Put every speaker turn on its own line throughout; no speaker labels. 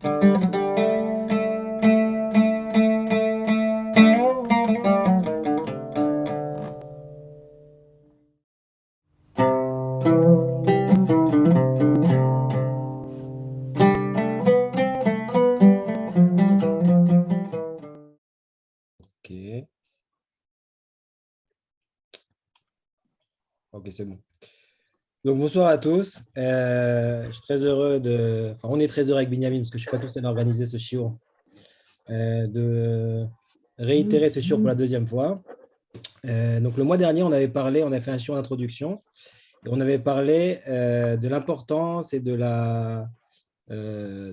Ok, ok, c'est bon. Donc, bonsoir à tous. Je suis très heureux de. Enfin, on est très heureux avec Binyamin parce que je ne suis pas tout seul à organiser ce shiur, de réitérer ce shiur pour la deuxième fois. Donc, le mois dernier, on avait parlé, on a fait un shiur d'introduction et on avait parlé de l'importance et de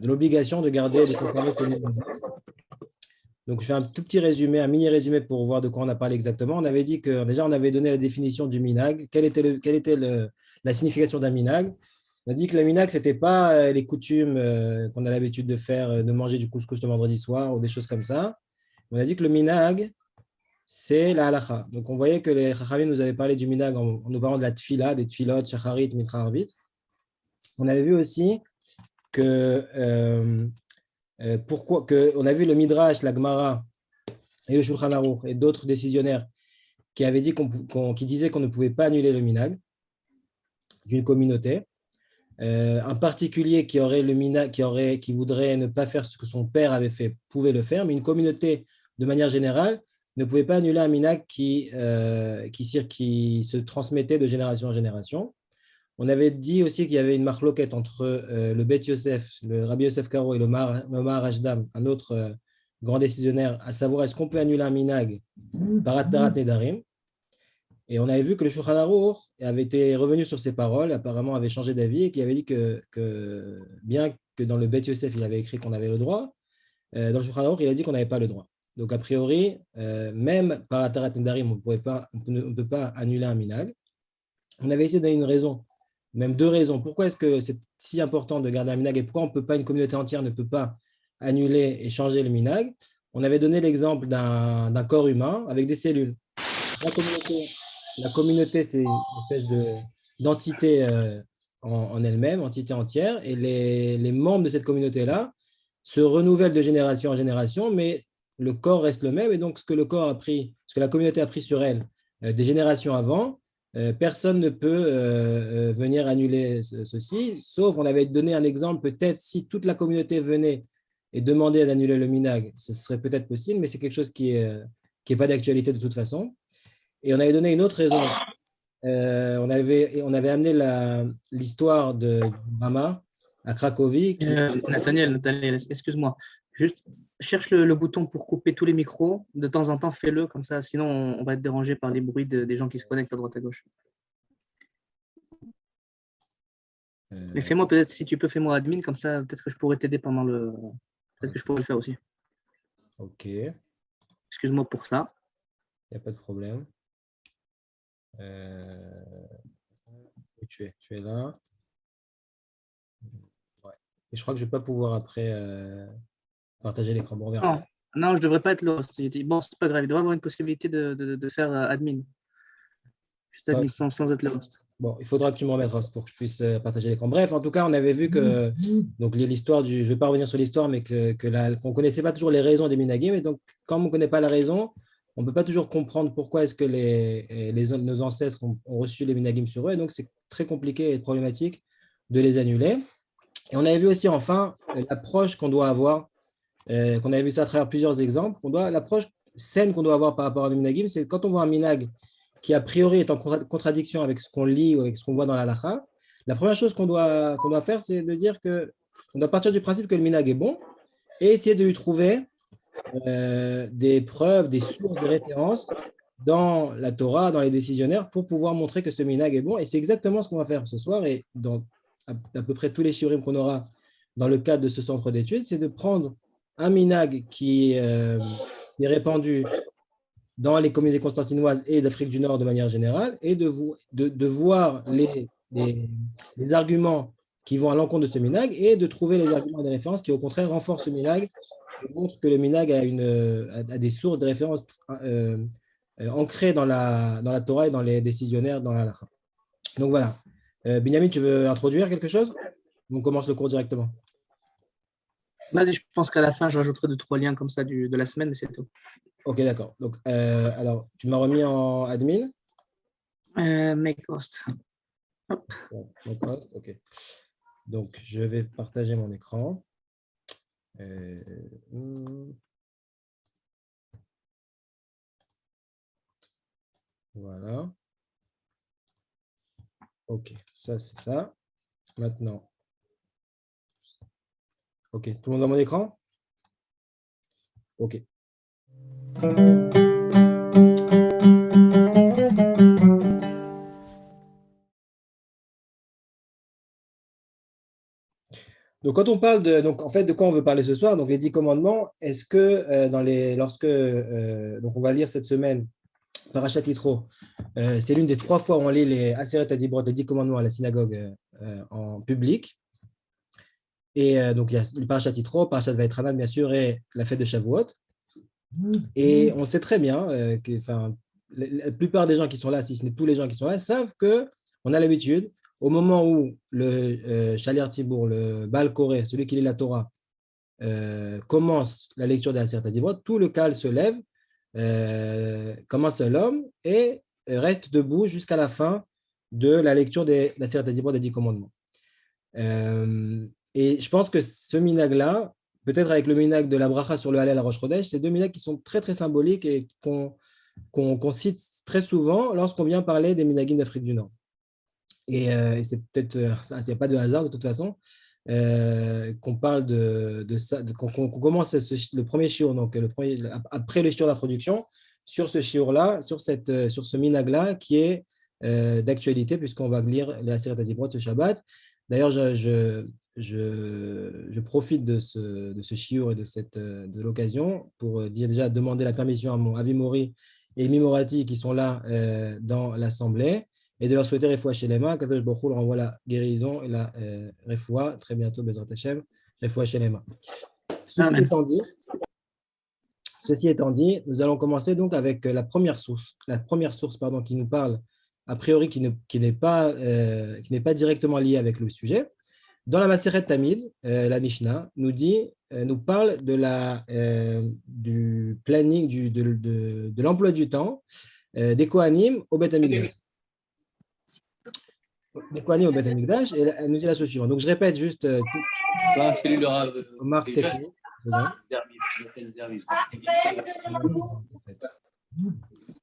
l'obligation de garder, de conserver ces mémoires. Donc, je fais un tout petit résumé, un mini résumé pour voir de quoi on a parlé exactement. On avait dit que déjà, on avait donné la définition du minag. Quelle était la signification d'un minag? On a dit que le minag, ce n'était pas les coutumes qu'on a l'habitude de faire, de manger du couscous le vendredi soir ou des choses comme ça. On a dit que le minag, c'est la halakha. Donc, on voyait que les chachamim nous avaient parlé du minag en nous parlant de la tfila, des tfilot, shacharit, mitrarvit. On avait vu aussi que, on a vu le midrash, la gemara, et le Shulchan Aruch et d'autres décisionnaires qui avaient dit qui disaient qu'on ne pouvait pas annuler le minag d'une communauté. Un particulier qui aurait le minag, qui voudrait ne pas faire ce que son père avait fait, pouvait le faire, mais une communauté, de manière générale, ne pouvait pas annuler un minag qui se transmettait de génération en génération. On avait dit aussi qu'il y avait une marloquette entre le Bet Yosef, le Rabbi Yosef Karo et le Mahar Ashdam, un autre grand décisionnaire, à savoir est-ce qu'on peut annuler un minag par Atarat Nedarim. Et on avait vu que le Shulchan Aruch avait été revenu sur ses paroles, apparemment avait changé d'avis et qu'il avait dit que bien que dans le Bet Yosef, il avait écrit qu'on avait le droit, dans le Shulchan Aruch, il a dit qu'on n'avait pas le droit. Donc, a priori, même par Atarat Nedarim, on ne peut pas annuler un minag. On avait essayé de donner une raison, même deux raisons. Pourquoi est-ce que c'est si important de garder un minag et pourquoi une communauté entière ne peut pas annuler et changer le minag? On avait donné l'exemple d'un corps humain avec des cellules. La communauté c'est une espèce d'entité en elle-même, entité entière, et les membres de cette communauté-là se renouvellent de génération en génération, mais le corps reste le même, et donc ce que le corps a pris, ce que la communauté a pris sur elle des générations avant, personne ne peut venir annuler ceci, sauf on avait donné un exemple, peut-être si toute la communauté venait et demandait d'annuler le minag, ce serait peut-être possible, mais c'est quelque chose qui est pas d'actualité de toute façon. Et on avait donné une autre raison. On avait amené l'histoire de Rama à Cracovie.
Nathaniel, excuse-moi. Juste cherche le bouton pour couper tous les micros. De temps en temps, fais-le comme ça. Sinon, on va être dérangé par les bruits des gens qui se connectent à droite à gauche. Mais fais-moi peut-être, si tu peux, fais-moi admin. Comme ça, peut-être que je pourrais t'aider pendant le. Peut-être que je pourrais le faire aussi.
Ok, il
Excuse-moi pour ça.
n'y a pas de problème. Tu es là. Ouais. Et je crois que je ne vais pas pouvoir après partager l'écran. Bon, on verra.
Non, je ne devrais pas être là. Bon, c'est pas grave. Il doit y avoir une possibilité de faire admin. Juste admin sans être le host.
Bon, il faudra que tu me remettes, Ross, pour que je puisse partager l'écran. Bref, en tout cas, on avait vu que donc l'histoire je ne vais pas revenir sur l'histoire, mais qu'on ne connaissait pas toujours les raisons des minagim. Et donc, quand on ne connaît pas la raison, on ne peut pas toujours comprendre pourquoi est-ce que nos ancêtres ont reçu les minagim sur eux. Et donc, c'est très compliqué et problématique de les annuler. Et on avait vu aussi, enfin, l'approche qu'on doit avoir, qu'on avait vu ça à travers plusieurs exemples. L'approche saine qu'on doit avoir par rapport à nos minagim, c'est quand on voit un minag qui a priori est en contradiction avec ce qu'on lit ou avec ce qu'on voit dans la halakha, la première chose qu'on doit faire, c'est de dire qu'on doit partir du principe que le minag est bon et essayer de lui trouver des preuves, des sources, des références dans la Torah, dans les décisionnaires, pour pouvoir montrer que ce minag est bon. Et c'est exactement ce qu'on va faire ce soir et dans à peu près tous les shiurim qu'on aura dans le cadre de ce centre d'études, c'est de prendre un minag qui est répandu dans les communautés constantinoises et d'Afrique du Nord de manière générale, et de voir les arguments qui vont à l'encontre de ce minag et de trouver les arguments et les références qui, au contraire, renforcent ce minag et montrent que le minag a des sources de références ancrées dans la Torah et dans les décisionnaires, dans la halakha. Donc voilà. Binyamin, tu veux introduire quelque chose? On commence le cours directement.
Vas-y, je pense qu'à la fin, je rajouterai 2-3 liens comme ça de la semaine, mais c'est tout.
Ok, d'accord. Donc, alors, tu m'as remis en admin?
Make host. Hop.
Bon, donc, ok. Donc, je vais partager mon écran. Hmm, voilà. Ok, ça, c'est ça. Maintenant, ok. Tout le monde a mon écran? Ok. Donc, quand on parle de, donc en fait, de quoi on veut parler ce soir, donc les 10 commandements, est-ce que donc on va lire cette semaine Parashat Yitro, c'est l'une des 3 fois où on lit les Aseret Adibrot, les 10 commandements à la synagogue en public. Et donc il y a le Parashat Yitro, Parashat Vaïtranan bien sûr, et la fête de Shavuot. Et on sait très bien que, enfin, la plupart des gens qui sont là, si ce n'est tous les gens qui sont là, savent que on a l'habitude, au moment où le Shaliach Tibour, le Baal Koré, celui qui lit la Torah, commence la lecture de la Aseret Adibrot, tout le Kal se lève, comme un seul homme, et reste debout jusqu'à la fin de la lecture de la Aseret Adibrot des 10 commandements. Et je pense que ce minag-là, peut-être avec le minag de la bracha sur le Hallel à Rosh Chodesh, c'est 2 minags qui sont très, très symboliques et qu'on cite très souvent lorsqu'on vient parler des minagim d'Afrique du Nord. Et c'est peut-être, c'est pas de hasard de toute façon, qu'on parle de ça, qu'on commence le premier shiur, donc après le shiur d'introduction, sur ce shiur-là, sur ce minag-là qui est d'actualité, puisqu'on va lire les Aseret Adibrot ce Shabbat. D'ailleurs, je profite de ce shiur et de l'occasion pour déjà demander la permission à mon Avi Mori et Mimorati qui sont là dans l'Assemblée et de leur souhaiter Refoua Shelema. Kadosh Baruch Hu leur envoie la guérison et la Refoua très bientôt, Bezrat Hashem, Refoua Shelema.
Amen.
Ceci étant dit, nous allons commencer donc avec la première source pardon, qui nous parle, a priori, qui n'est pas directement liée avec le sujet. Dans la Maseret Tamid, la Mishnah nous parle du planning, de l'emploi du temps des Kohanim au Beth Amikdash. Des Kohanim au Beth Amikdash, et elle nous dit la chose suivante. Donc, je répète juste
Salut le Rav.
remarque technique.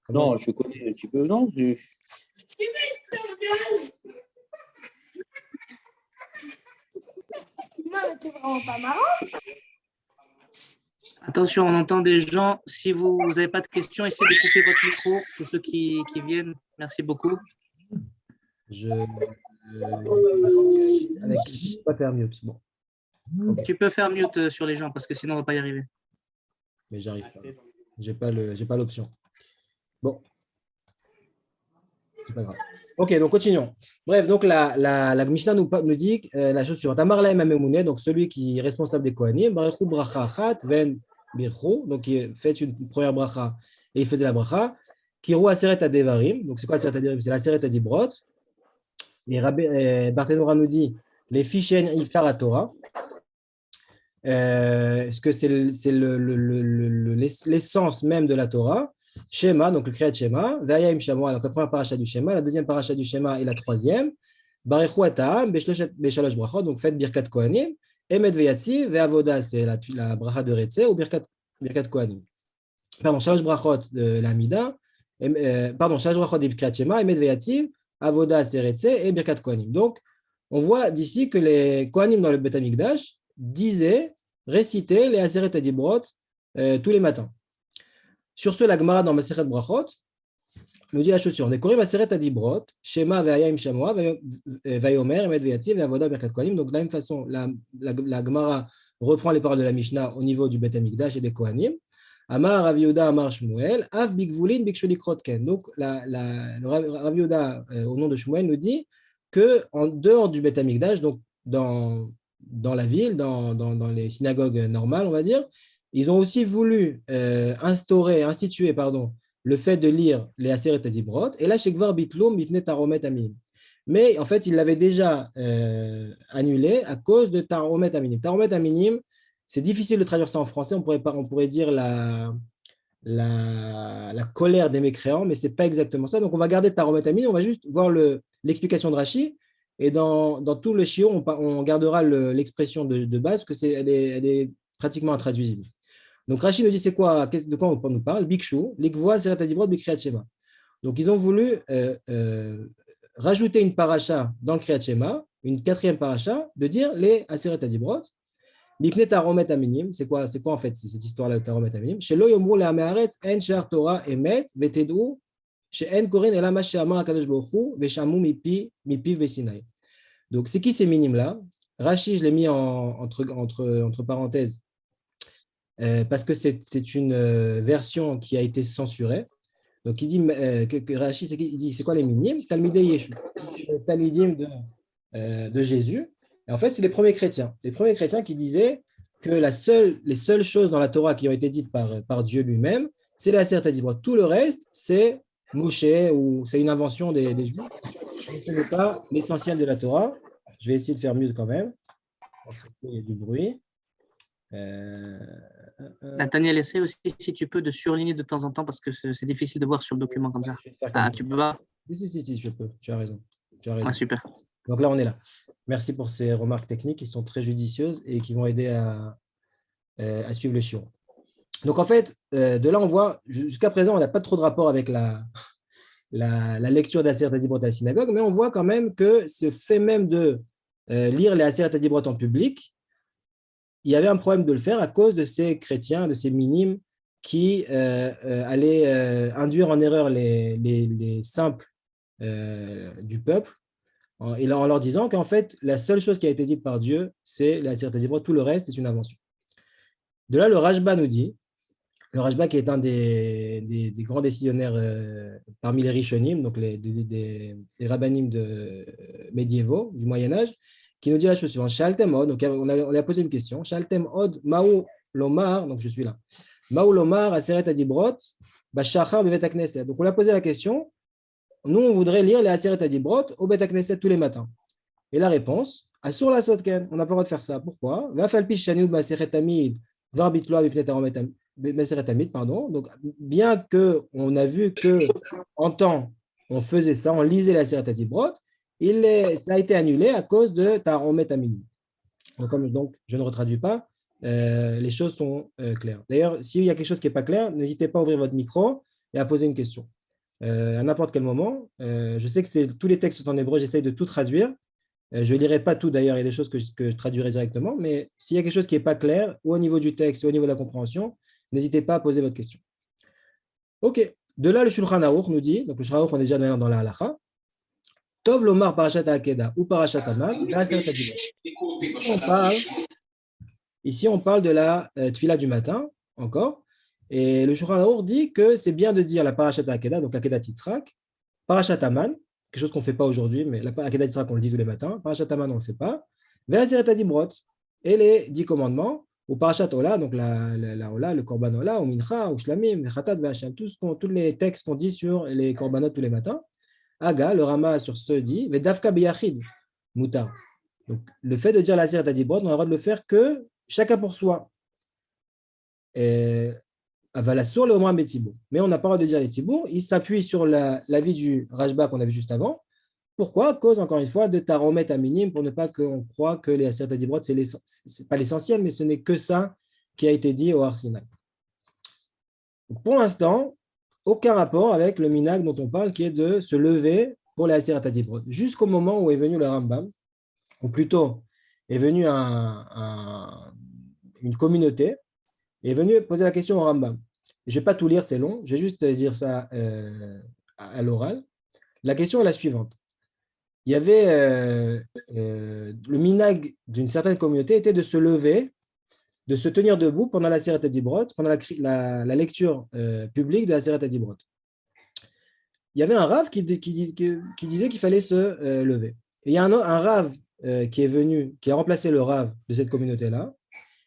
Non, je connais un petit peu. Non,
t'es vraiment pas marrant.
Attention, on entend des gens. Si vous n'avez pas de questions, essayez de couper votre micro pour ceux qui viennent. Merci beaucoup.
Je pas faire mute. Bon.
Okay. Tu peux faire mute sur les gens parce que sinon on ne va pas y arriver.
Mais j'arrive pas. J'ai pas l'option. Bon. C'est pas grave. Ok, donc continuons. Bref, donc la Mishnah nous dit la chose suivante. Amar lahem hamemuneh, donc celui qui est responsable des Kohanim, barechu bracha achat ven birchu, donc il fait une première bracha et il faisait la bracha. Kiru aseret adevarim, donc c'est quoi aseret adevarim? C'est la aseret adibrot. Et Barthénora nous dit les fichen ikar à Torah. Est-ce que c'est l'essence même de la Torah? Shema, donc le Kriyat Shema, Vayim Shamoa, donc la première paracha du Shema, la deuxième paracha du Shema et la troisième, Barechu Atam, Beshalosh Brachot, donc faites Birkat Kohanim, Emet Veyatzi, Ve'avoda, c'est la bracha de Retze, ou Birkat Kohanim. Pardon, Shalosh Brachot de l'Amida, pardon, Shalosh Brachot de Kriyat Shema, Emet Veyatzi, Avoda, c'est Retze, et Birkat Kohanim. Donc, on voit d'ici que les Kohanim dans le Beth Amikdash récitaient les Aseret Adibrot tous les matins. Sur ce, la Gemara dans Maseret Brachot nous dit la chose suivante. Dekorim Aseret Adibrot, Shema ve'ayim shamoa, ve'yomer, emet ve'yatzi, ve'avoda birkat kohanim. Donc, de la même façon, la Gemara reprend les paroles de la Mishnah au niveau du Beth Amikdash et des Kohanim. Amar Rav Yehuda, Amar Shmuel, Av bigvulin bikshulik rotken. Donc, le Rav Yehuda, au nom de Shmuel, nous dit qu'en dehors du Beth Amikdash, donc dans la ville, dans les synagogues normales, on va dire, ils ont aussi voulu instituer le fait de lire les Aseret Adibrot. Et là, chez Gvar Bitloum, Bitne Taromet Aminim. Mais en fait, ils l'avaient déjà annulé à cause de Taromet Aminim. Taromet Aminim, c'est difficile de traduire ça en français. On pourrait dire la colère des mécréants, mais ce n'est pas exactement ça. Donc, on va garder Taromet Amid, on va juste voir l'explication de Rashi. Et dans tout le shiur, on gardera l'expression de base, parce qu'elle est pratiquement intraduisible. Donc, Rashi nous dit c'est quoi, de quoi on nous parle? Bikshu, Likvoa, Seret Adibrot, Bikriyat Shema. Donc, ils ont voulu rajouter une paracha dans le Kriyat Shema, une quatrième paracha, de dire les Aseret Adibrot. Bipne Taromet Aminim, c'est quoi en fait cette histoire-là de Taromet Aminim? Chez Lo Yomru le Ameharetz, En Shar Torah Emet, Vetedou, chez En Korin Ela Mashama Akadosh Baruch Hu, Veshamu Mipiv Besinai. Donc, c'est qui ces minimes-là? Rashi, je l'ai mis entre parenthèses, parce que c'est une version qui a été censurée. Donc, il dit que Rashi, il dit c'est quoi les minimes? Talmidei Yeshu, Talmidim de Jésus. Et en fait, c'est les premiers chrétiens qui disaient que les seules choses dans la Torah qui ont été dites par Dieu lui-même, c'est la Aseret Hadibroth. Tout le reste, c'est Moshe ou c'est une invention des Juifs. Ce n'est pas l'essentiel de la Torah. Je vais essayer de faire mieux quand même. Il y a du bruit.
Nathaniel, essaie aussi, si tu peux, de surligner de temps en temps parce que c'est difficile de voir sur le document comme ça. Tu peux pas?
Si, je peux. Tu as raison.
Ah, super.
Donc là, on est là. Merci pour ces remarques techniques qui sont très judicieuses et qui vont aider à suivre le shiur. Donc en fait, de là, on voit, jusqu'à présent, on n'a pas trop de rapport avec la lecture des Aseret Hadibroth à la synagogue, mais on voit quand même que ce fait même de lire les Aseret Hadibroth en public, il y avait un problème de le faire à cause de ces chrétiens, de ces minimes qui allaient induire en erreur les simples du peuple, et en leur disant qu'en fait, la seule chose qui a été dite par Dieu, c'est la Aseret Hadibroth, tout le reste est une invention. De là, le Rashba nous dit, le Rashba qui est un des grands décisionnaires parmi les Rishonim, donc des rabbanim médiévaux du Moyen-Âge, qui nous dit la chose suivante. Shaltem Od, donc on a posé une question. Shaltem Od, Maou Lomar, donc je suis là. Maou Lomar, Aseret Hadibroth, Bashachar Bevet HaKnesset. Donc on a posé la question. Nous, on voudrait lire les Aseret Hadibroth au Bet HaKnesset tous les matins. Et la réponse, Asur la Sotken, on n'a pas le droit de faire ça. Pourquoi? Vafalpi Shaniou Maseret Amid, Varbitloa Bipnet Aromet Maseret Amid, pardon. Donc, bien qu'on a vu qu'en temps, on faisait ça, on lisait la Aseret Hadibroth, ça a été annulé à cause de Taromet Amid. Donc, je ne retraduis pas, les choses sont claires. D'ailleurs, s'il y a quelque chose qui n'est pas clair, n'hésitez pas à ouvrir votre micro et à poser une question. À n'importe quel moment. Je sais que tous les textes sont en hébreu, j'essaye de tout traduire. Je ne lirai pas tout d'ailleurs, il y a des choses que je traduirai directement, mais s'il y a quelque chose qui n'est pas clair, ou au niveau du texte, ou au niveau de la compréhension, n'hésitez pas à poser votre question. Ok, de là le Shulchan Aruch nous dit, donc le Shulchan Aruch on est déjà dans la halacha, Tov lomar parashat ha'akeda ou parashat haman, ici on parle de la tfila du matin, encore, et le Shulchan Aruch dit que c'est bien de dire la parashat ha'akeda, donc Akedat Yitzhak, parashat haman, quelque chose qu'on ne fait pas aujourd'hui, mais la Akedat Yitzhak, on le dit tous les matins. Parashat Haman, on ne le fait pas. Ve'aseret Hadibroth, et les 10 commandements, ou Parashat Ola, donc la Ola, le Korban Ola, ou Mincha, ou Shlamim, Chatat, Ve'Hashem, tous les textes qu'on dit sur les Korbanot tous les matins. Aga, le Rama sur ce dit, Ve'davka biyachid, mutar. Donc, le fait de dire la Aseret Hadibroth, on a le droit de le faire que chacun pour soi. Sur le moins Betsibour. Mais on n'a pas le droit de dire les Tzibour. Il s'appuie sur l'avis du Rashba qu'on a vu juste avant. Pourquoi? À cause, encore une fois, de Taromet Aminim, pour ne pas qu'on croit que les Aseret Hadibroth, c'est pas l'essentiel, mais ce n'est que ça qui a été dit au Har Sinai. Pour l'instant, aucun rapport avec le minag dont on parle, qui est de se lever pour les Aseret Hadibroth. Jusqu'au moment où est venu le Rambam, ou plutôt est venue une communauté, est venu poser la question au Rambam. Je ne vais pas tout lire, c'est long, je vais juste dire ça à l'oral. La question est la suivante. Il y avait le minag d'une certaine communauté était de se lever, de se tenir debout pendant la Aseret Hadibroth, pendant la lecture publique de la Aseret Hadibroth. Il y avait un rav qui disait qu'il fallait se lever. Et il y a un rav qui est venu, qui a remplacé le rav de cette communauté-là,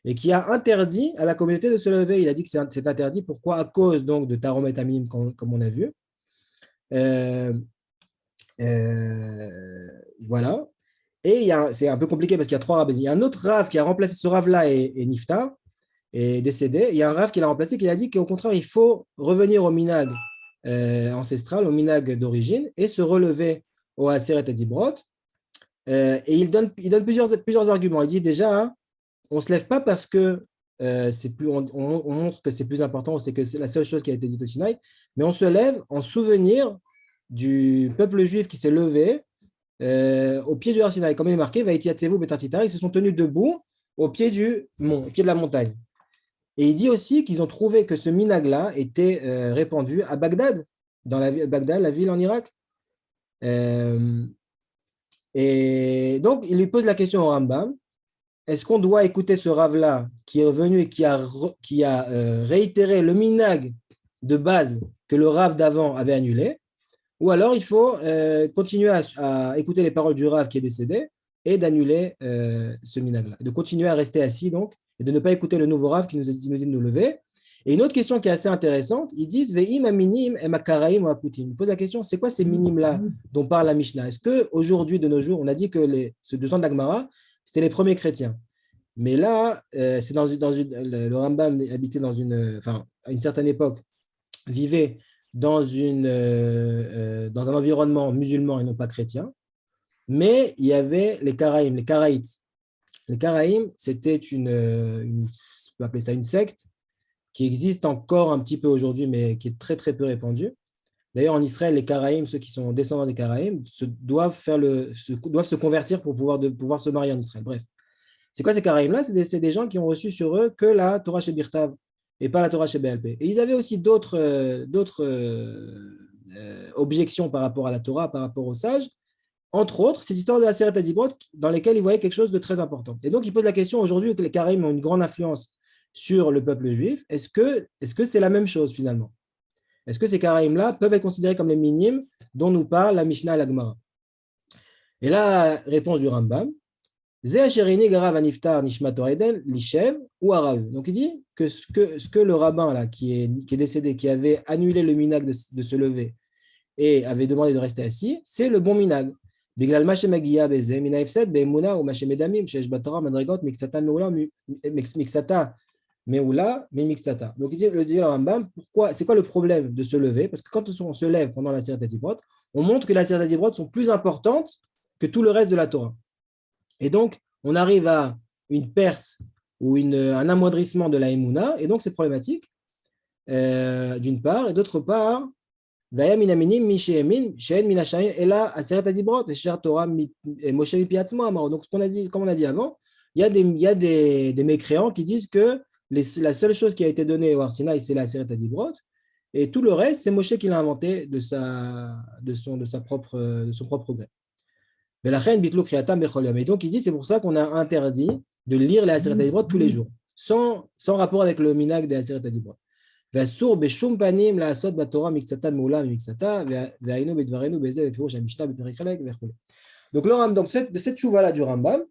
et qui a interdit à la communauté de se lever. Il a dit que c'est interdit. Pourquoi? À cause donc de Taromet Amim, comme on a vu. Voilà. Et c'est un peu compliqué parce qu'il y a 3 rabbins. Il y a un autre Rav qui a remplacé ce Rav-là et Niftar, est décédé. Il y a un Rav qui l'a remplacé qui a dit qu'au contraire, il faut revenir au minag ancestral, au minag d'origine, et se relever au Aseret Adibrot. Et il donne plusieurs arguments. Il dit déjà, hein, on ne se lève pas parce que on montre que c'est plus important, c'est que c'est la seule chose qui a été dite au Sinaï, mais on se lève en souvenir du peuple juif qui s'est levé au pied du Har Sinaï. Comme il est marqué, ils se sont tenus debout au pied du mont, au pied de la montagne. Et il dit aussi qu'ils ont trouvé que ce minag-là était répandu à Bagdad, dans Bagdad, la ville en Irak. Et donc, il lui pose la question au Rambam, est-ce qu'on doit écouter ce Rav-là qui est revenu et qui a réitéré le minag de base que le Rav d'avant avait annulé, ou alors il faut continuer à écouter les paroles du Rav qui est décédé et d'annuler ce minag-là, de continuer à rester assis donc, et de ne pas écouter le nouveau Rav qui nous dit de nous lever. Et une autre question qui est assez intéressante, ils disent Ve'im aminim em akaraim ou akutim. Ils posent la question, c'est quoi ces minimes-là dont parle la Mishnah? Est-ce qu'aujourd'hui, de nos jours, on a dit que du temps de la Gemara, c'était les premiers chrétiens. Mais là, c'est le Rambam habitait à une certaine époque, vivait dans un environnement musulman et non pas chrétien. Mais il y avait les Karaïm, les Karaïtes. Les Karaïm, c'était on peut appeler ça une secte, qui existe encore un petit peu aujourd'hui, mais qui est très, très peu répandue. D'ailleurs, en Israël, les Karaïm, ceux qui sont descendants des Karaïm, doivent se convertir pour pouvoir se marier en Israël. Bref. C'est quoi ces Karaïm-là? C'est des gens qui ont reçu sur eux que la Torah Shebirtav et pas la Torah Shebelp. Et ils avaient aussi d'autres objections par rapport à la Torah, par rapport aux sages. Entre autres, cette histoire de la Aseret Adibrot, dans lesquelles ils voyaient quelque chose de très important. Et donc, ils posent la question aujourd'hui que les Karaïm ont une grande influence sur le peuple juif. Est-ce que c'est la même chose finalement? Est-ce que ces Karaïm-là peuvent être considérés comme les minimes dont nous parle la Mishnah et la Gemara? Et là, réponse du Rambam, donc il dit que ce que le rabbin là, qui est décédé, qui avait annulé le minag de se lever et avait demandé de rester assis, c'est le bon minag. Donc il dit le Rambam, c'est quoi le problème de se lever? Parce que quand on se lève pendant la Sirata Dibrot, on montre que la Sirata Dibrot sont plus importantes que tout le reste de la Torah. Et donc, on arrive à une perte ou un amoindrissement de la Emouna, et donc c'est problématique, d'une part, et d'autre part, donc comme on a dit avant, il y a des mécréants qui disent que la seule chose qui a été donnée au Har Sinaï, c'est la Aseret Adibrot, et tout le reste, c'est Moshe qui l'a inventé de son propre gré. Et donc, il dit, c'est pour ça qu'on a interdit de lire les Aseret Adibrot tous les jours, sans rapport avec le minag des Aseret Adibrot. Donc, de cette chouva-là du Rambam,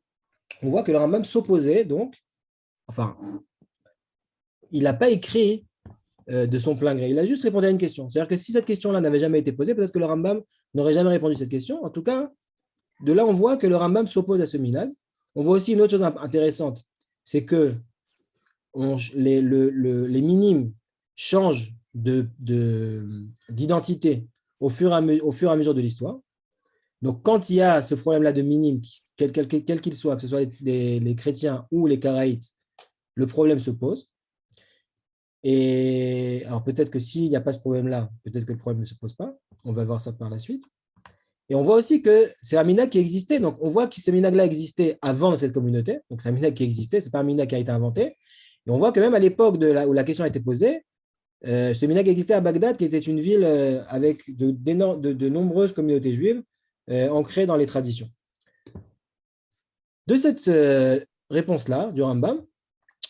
on voit que le Rambam s'opposait, donc, enfin, il n'a pas écrit de son plein gré, il a juste répondu à une question. C'est-à-dire que si cette question-là n'avait jamais été posée, peut-être que le Rambam n'aurait jamais répondu à cette question. En tout cas, de là, on voit que le Rambam s'oppose à ce minag. On voit aussi une autre chose intéressante, c'est que les minimes changent d'identité au fur et à mesure de l'histoire. Donc, quand il y a ce problème-là de minime, quel qu'il soit, que ce soit les chrétiens ou les Karaïtes, le problème se pose. Et alors, peut-être que s'il n'y a pas ce problème-là, peut-être que le problème ne se pose pas. On va voir ça par la suite. Et on voit aussi que c'est un minag qui existait. Donc, on voit que ce minag-là existait avant cette communauté. Donc, c'est un minag qui existait. Ce n'est pas un minag qui a été inventé. Et on voit que même à l'époque où la question a été posée, ce minag existait à Bagdad, qui était une ville avec de nombreuses communautés juives ancrées dans les traditions. De cette réponse-là, du Rambam,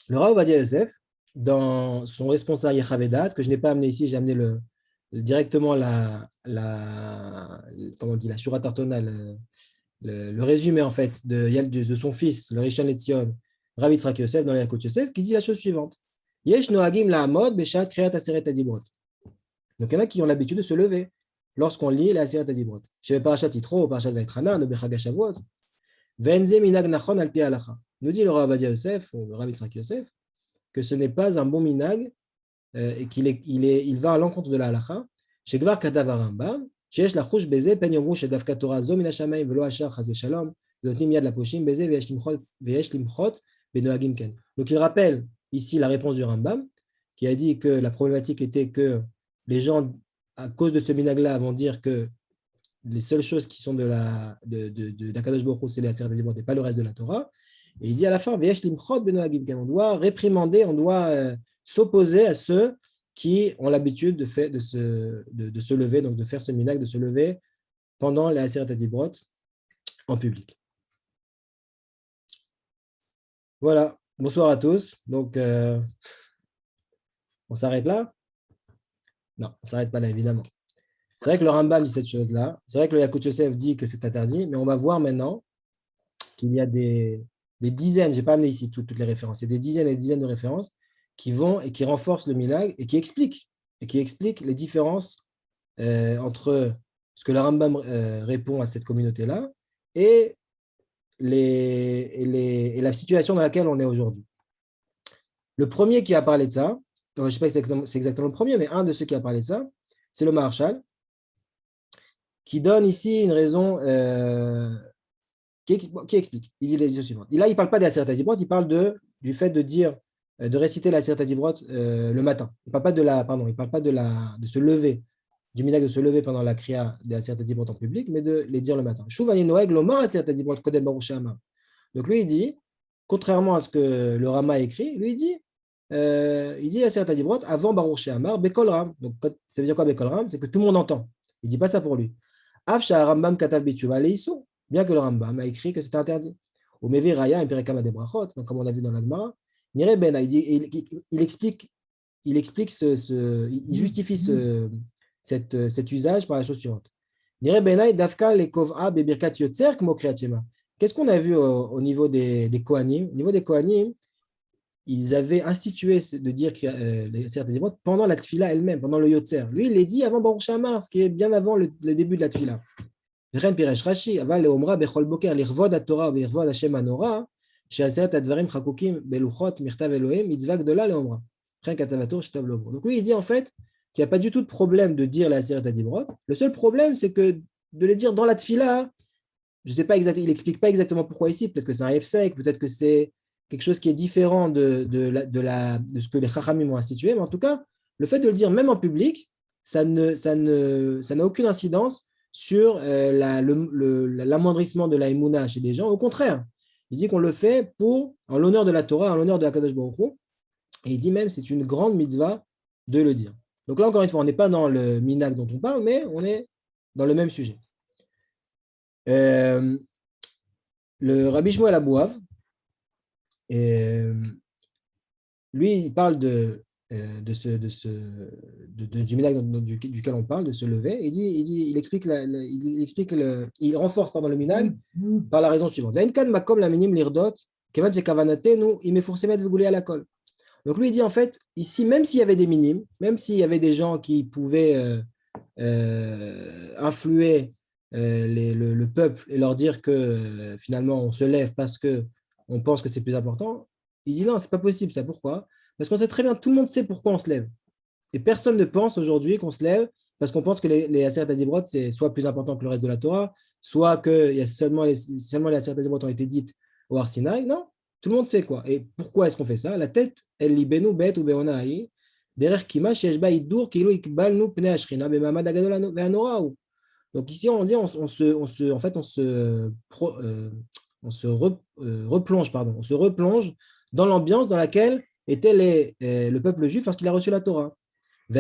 le Rav Ovadia Yosef, dans son responsable Yechavedat, que je n'ai pas amené ici, j'ai amené directement la Shura Tartona, le résumé en fait de son fils, le Rishon LeZion, Rav Yitzhak Yosef, dans l'Yakut Yosef, qui dit la chose suivante. Yesh noagim la'amod beshat kriyat aseret adibrot. Donc, il y en a qui ont l'habitude de se lever lorsqu'on lit la aseret adibrot. Chez Parashat Yitro, Parashat Vaïtranan, de Bechag HaShavuot. Venze minag nachon al pi halacha. Nous dit le Rav Ovadia Yosef, ou le Rav Yitzhak Yosef, que ce n'est pas un bon minag et qu'il va à l'encontre de la halacha. Shekvar katav Rambam, sheyesh lachush beze pen yomru shedavka Torah zo min hashamayim velo hashar chas v'shalom, notnim yad laposhim beze veyesh limchot benoagim ken. Donc il rappelle ici la réponse du Rambam, qui a dit que la problématique était que les gens, à cause de ce minag-là, vont dire que les seules choses qui sont d'Akadosh Baruch Hu, c'est les Aseret HaDibrot et pas le reste de la Torah. Et il dit à la fin, on doit réprimander, on doit s'opposer à ceux qui ont l'habitude de se lever, donc de faire ce minag, de se lever pendant les Aseret HaDibrot en public. Voilà, bonsoir à tous. Donc, on s'arrête là? Non, on ne s'arrête pas là, évidemment. C'est vrai que le Rambam dit cette chose-là. C'est vrai que le Yakut Yosef dit que c'est interdit, mais on va voir maintenant qu'il y a des dizaines, je n'ai pas amené ici toutes les références, il y a des dizaines et des dizaines de références qui vont et qui renforcent le minag et qui expliquent les différences entre ce que le Rambam répond à cette communauté-là et la situation dans laquelle on est aujourd'hui. Le premier qui a parlé de ça, je ne sais pas si c'est exactement le premier, mais un de ceux qui a parlé de ça, c'est le Maharshal, qui donne ici une raison qui explique. Il dit les choses suivantes. Là, il ne parle pas des Aseret HaDibrot, il parle du fait de dire, de réciter la Aseret HaDibrot le matin. Il ne parle pas de se lever, du minhag de se lever pendant la kriya des Aseret HaDibrot en public, mais de les dire le matin. Shuvani noeg lomar Aseret HaDibrot kodem baruch she'amar. Donc lui, il dit, contrairement à ce que le Rama écrit, lui, il dit Aseret HaDibrot avant baruch she'amar bekol ram. Donc ça veut dire quoi bekol ram? C'est que tout le monde entend. Il ne dit pas ça pour lui. Afsha Rambam katav b'tshuva le'isour, bien que le Rambam a écrit que c'est interdit. Au Mevi Raya et Perikama de Brachot, donc comme on a vu dans la Gemara, Nire Ben, il explique il justifie cet usage par la chose suivante. Nire Benai Dafka le Kov'a bebirkat yotzer kmo kriyat shema. Qu'est-ce qu'on a vu au niveau des Kohanim? Au niveau des Kohanim, ils avaient institué de dire les Aseret HaDibrot pendant la tfila elle-même, pendant le Yotzer. Lui, il l'a dit avant Baruch She'amar, ce qui est bien avant le début de la tfila. Ren Piresh Rashi, aval leomra bechol boker lirvod haTorah lirvod Hashem haNorah, she'aseret hadvarim chakukim beluchot mirtav Elohim mitzvah gdola leomra. Ren katavator shtav lobro. Donc lui, il dit en fait qu'il n'y a pas du tout de problème de dire les Aseret HaDibrot. Le seul problème, c'est que de les dire dans la tfila, je ne sais pas exactement, il n'explique pas exactement pourquoi ici, peut-être que c'est un hefsek, peut-être que c'est quelque chose qui est différent de ce que les Chachamim ont institué, mais en tout cas, le fait de le dire même en public, ça n'a aucune incidence sur l'amoindrissement de la Emouna chez les gens. Au contraire, il dit qu'on le fait en l'honneur de la Torah, en l'honneur de Akadosh Baruch Hu, et il dit même c'est une grande mitzvah de le dire. Donc là, encore une fois, on n'est pas dans le minag dont on parle, mais on est dans le même sujet. Le Rabbi Shmuel Abouav, lui, il parle du minag duquel on parle, de se lever. Il renforce le minag par la raison suivante. Donc lui, il dit en fait, ici, même s'il y avait des minimes, même s'il y avait des gens qui pouvaient influer le peuple et leur dire que finalement on se lève parce qu'on pense que c'est plus important, il dit non, c'est pas possible ça. Pourquoi? Parce qu'on sait très bien, tout le monde sait pourquoi on se lève. Et personne ne pense aujourd'hui qu'on se lève parce qu'on pense que les Aseret HaDibrot, c'est soit plus important que le reste de la Torah, soit que seulement les Aseret HaDibrot ont été dites au Har Sinaï. Non, tout le monde sait quoi. Et pourquoi est-ce qu'on fait ça? La tête, elle libenu bet ou beonaï, derrière kima sheshba idur kilo ikbalnu pnei ashrina bemamad agadol ve'anora. Donc ici, on dit, on se replonge dans l'ambiance dans laquelle était le peuple juif lorsqu'il a reçu la Torah. Ils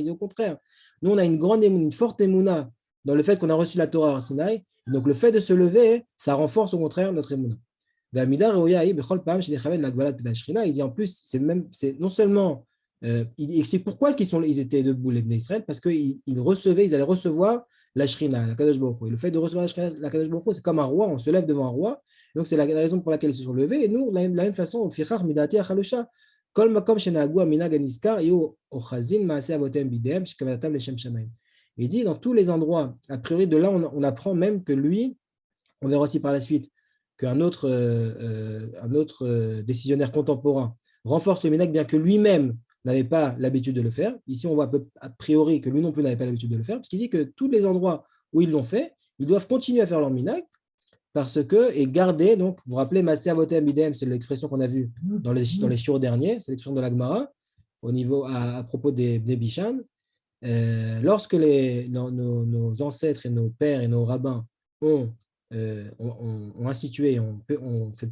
disent au contraire. Nous, on a une forte émouna dans le fait qu'on a reçu la Torah à Sinaï. Donc le fait de se lever, ça renforce au contraire notre émouna. Il dit en plus, c'est non seulement, il explique pourquoi ils étaient debout les Bnei Israël, parce qu'ils allaient recevoir la Shrina, la Kadosh Baruch Hu. Et le fait de recevoir la Kadosh Baruch Hu, c'est comme un roi, on se lève devant un roi, donc c'est la raison pour laquelle ils se sont levés. Et nous, de la même façon, כל מקום שנהגו המנהג הנזכר, יהיו אוחזין מעשי אבותיהם בידיהם, שכוונתם לשם שמיים. Il dit, dans tous les endroits, a priori, de là, on apprend même que lui, on verra aussi par la suite, qu'un autre, décisionnaire contemporain renforce le minhag, bien que lui-même n'avait pas l'habitude de le faire. Ici, on voit a priori que lui non plus n'avait pas l'habitude de le faire, parce qu'il dit que tous les endroits où ils l'ont fait, ils doivent continuer à faire leur minhag, parce que, et garder, donc, vous vous rappelez, Masé Avotem Bidem, c'est l'expression qu'on a vue dans les shiurs derniers, c'est l'expression de la Gemara, au niveau, à propos des Bishan. Lorsque nos ancêtres et nos pères et nos rabbins ont institué, on fait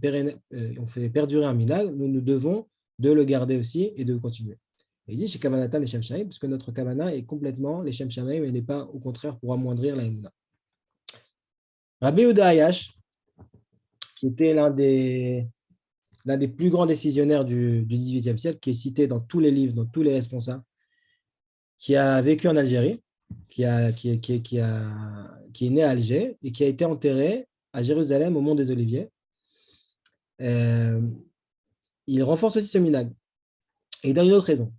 perdurer un minhag, nous devons de le garder aussi et de continuer. Et il dit chez Kavanatam les Shem Shamaim, parce que notre Kavana est complètement les Shem Shamaim et n'est pas au contraire pour amoindrir la Emuna. Rabbi Yehuda Ayash, qui était l'un des plus grands décisionnaires du XVIIIe siècle, qui est cité dans tous les livres, dans tous les responsables, qui a vécu en Algérie, qui est né à Alger et qui a été enterré à Jérusalem au Mont des Oliviers. Il renforce aussi ce minhag. Et il donne une autre raison.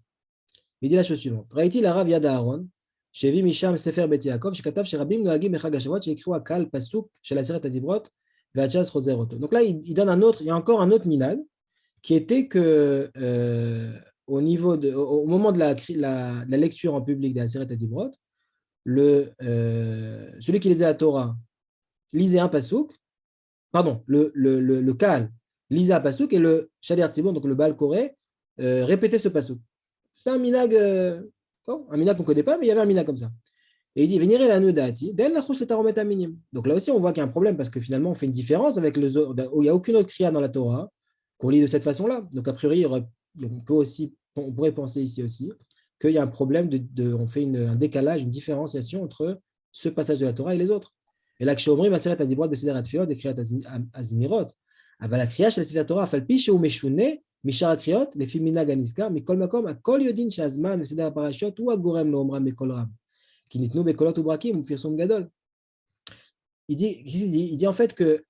Il dit la chose suivante. Raïti la Rav Yad Aaron, Shevi Misham Sefer Bet Yaakov, Shekatav Sherabim Noagim Echag HaShavuot, Sheikru Akal Pasuk Shel Aseret HaDibrot, Ve'achas Roser Oto. Donc là, il donne il y a encore un autre minhag qui était que au moment de la lecture en public de Aseret HaDibrot, celui qui lisait la Torah lisait un pasuk, pardon, le Kal lisait un pasuk et le Shader Tzibur, donc le Baal Koré, répétait ce pasuk. C'était un minhag qu'on ne connaît pas, mais il y avait un minhag comme ça. Et il dit, venir la nudati, d'elle la chouche le taromet minim. Donc là aussi, on voit qu'il y a un problème parce que finalement, on fait une différence avec où il n'y a aucune autre kriya dans la Torah qu'on lit de cette façon-là. Donc a priori, on pourrait penser ici aussi qu'il y a un problème on fait un décalage, une différenciation entre ce passage de la Torah et les autres. Et là, Ksheomrim Aseret Adibroth Beseder Atfilot et Kriyat Azmirot. Aval la kriya shel Sefer Torah afal pi sheu meshune mishar akriot lefi minhag haniskar mikol makom akol yodin shazman beseder aparashot ou agorem lo omram bekol ram ki nitnu bekolot ubrakim ufirsom gadol. Il dit en fait que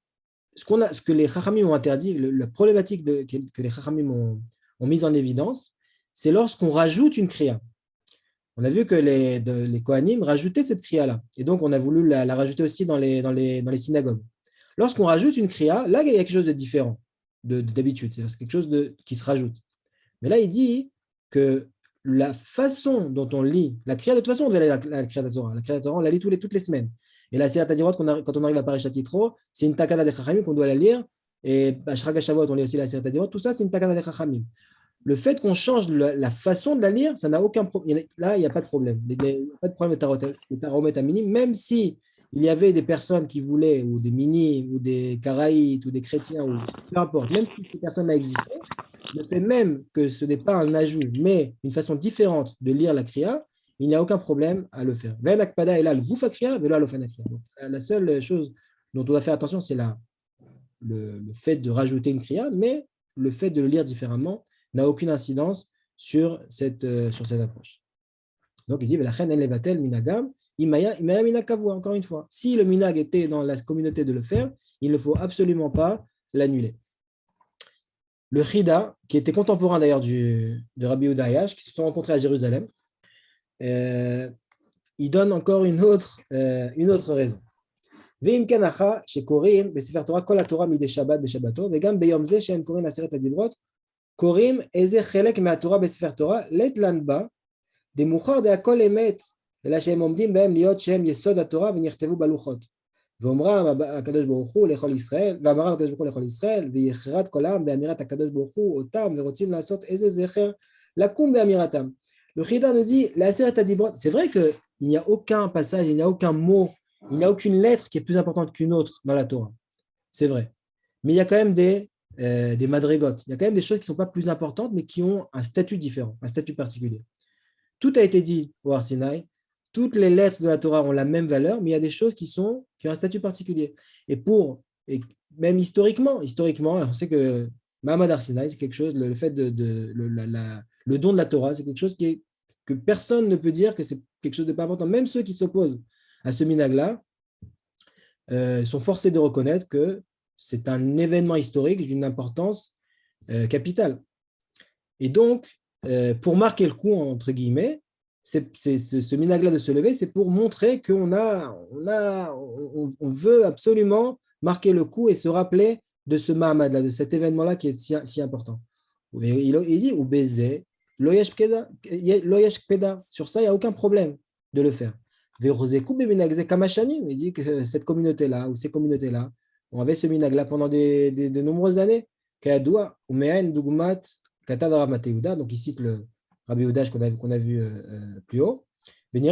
ce que les Chachamim ont interdit, la problématique que les Chachamim ont mise en évidence, c'est lorsqu'on rajoute une kriya. On a vu que les Kohanim rajoutaient cette kriya-là. Et donc, on a voulu la rajouter aussi dans les synagogues. Lorsqu'on rajoute une kriya, là, il y a quelque chose de différent d'habitude. C'est quelque chose qui se rajoute. Mais là, il dit que la façon dont on lit la kriya, de toute façon, on devait lire la kriya de Torah. La kriya de Torah, on la lit toutes les semaines. Et la Seyat Hadirot, quand on arrive à Parashat Yitro, c'est une takana des Chachamim qu'on doit la lire. Et à Shrag HaShavuot, on lit aussi la Seyat Hadirot. Tout ça, c'est une takana des Chachamim. Le fait qu'on change la façon de la lire, ça n'a aucun problème. Là, il n'y a pas de problème. Il n'y a pas de problème de taromet minim, même si il y avait des personnes qui voulaient, ou des minim, ou des karaïtes, ou des chrétiens, ou peu importe, même si ces personnes-là existaient, le fait même que ce n'est pas un ajout, mais une façon différente de lire la kriya, il n'y a aucun problème à le faire. Ve'enakpada est là le goufa kriya, ve'lo alofen kriya. La seule chose dont on doit faire attention, c'est le fait de rajouter une kriya, mais le fait de le lire différemment n'a aucune incidence sur cette approche. Donc il dit, la reine levatel minagam, imaya minakavua, encore une fois. Si le minag était dans la communauté de le faire, il ne faut absolument pas l'annuler. Le Chida, qui était contemporain d'ailleurs de Rabbi Yehuda Ayash, qui se sont rencontrés à Jérusalem, il donne encore une autre raison. ואם כן אחא שקוראים בספר תורה כל התורה מדי שבת בשבתו וגם ביום זה שהם קוראים עשרת הדיברות קוראים איזה חלק מהתורה בספר תורה לתלן בה דמאוחר דהכל אמת אלא שהם עומדים בהם להיות שהם יסוד התורה ונכתבו בלוחות ואומרם הקדוש ברוך הוא לכל ישראל ואמרם הקדוש ברוך הוא לכל ישראל ויחרד כל העם באמירת הקדוש ברוך הוא אותם ורוצים לעשות איזה זכר לקום באמירתם. Le Chida nous dit la Aseret HaDibrot, c'est vrai qu'il n'y a aucun passage, il n'y a aucun mot, il n'y a aucune lettre qui est plus importante qu'une autre dans la Torah. C'est vrai. Mais il y a quand même des madrigotes. Il y a quand même des choses qui ne sont pas plus importantes, mais qui ont un statut différent, un statut particulier. Tout a été dit au Har Sinaï. Toutes les lettres de la Torah ont la même valeur, mais il y a des choses qui ont un statut particulier. Et même historiquement, on sait que Mahamad Har Sinaï, c'est quelque chose, le fait le don de la Torah, c'est quelque chose que personne ne peut dire que c'est quelque chose de pas important. Même ceux qui s'opposent à ce minhag-là sont forcés de reconnaître que c'est un événement historique d'une importance capitale. Et donc, pour marquer le coup, entre guillemets, ce minag-là de se lever, c'est pour montrer on veut absolument marquer le coup et se rappeler de ce Mahamad-là, de cet événement-là qui est si important. Il dit, ou baiser, loyesh kpeda. Sur ça, il n'y a aucun problème de le faire. Il dit que cette communauté-là, ou ces communautés-là, on avait ce minag-là pendant de nombreuses années. Donc, il cite le Rabbi Yehuda qu'on a vu plus haut. Donc,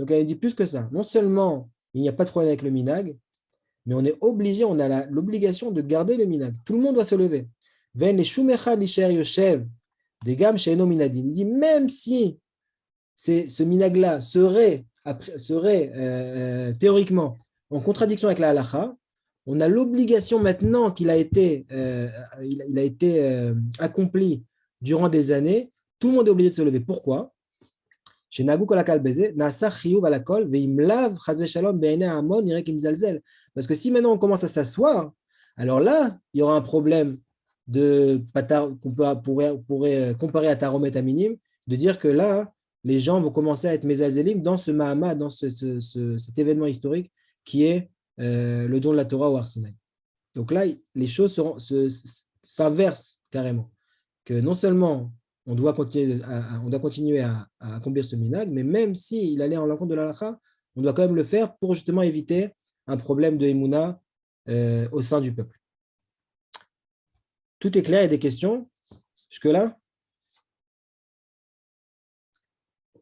là, il dit plus que ça. Non seulement il n'y a pas de problème avec le minag, mais on est obligé, on a l'obligation de garder le minag. Tout le monde doit se lever. Il dit même si ce minag-là serait théoriquement en contradiction avec la halakha, on a l'obligation maintenant qu'il a été, accompli durant des années, tout le monde est obligé de se lever. Pourquoi? Parce que si maintenant on commence à s'asseoir, alors là, il y aura un problème qu'on pourrait comparer à Taromet à Minim, de dire que là, les gens vont commencer à être mezalzelim dans ce Mahama, dans cet événement historique qui est le don de la Torah au Har Sinaï. Donc là, les choses s'inversent carrément. Que non seulement on doit continuer à accomplir ce minag, mais même s'il allait en l'encontre de l'halakha, on doit quand même le faire pour justement éviter un problème de Emouna au sein du peuple. Tout est clair, il y a des questions jusque-là?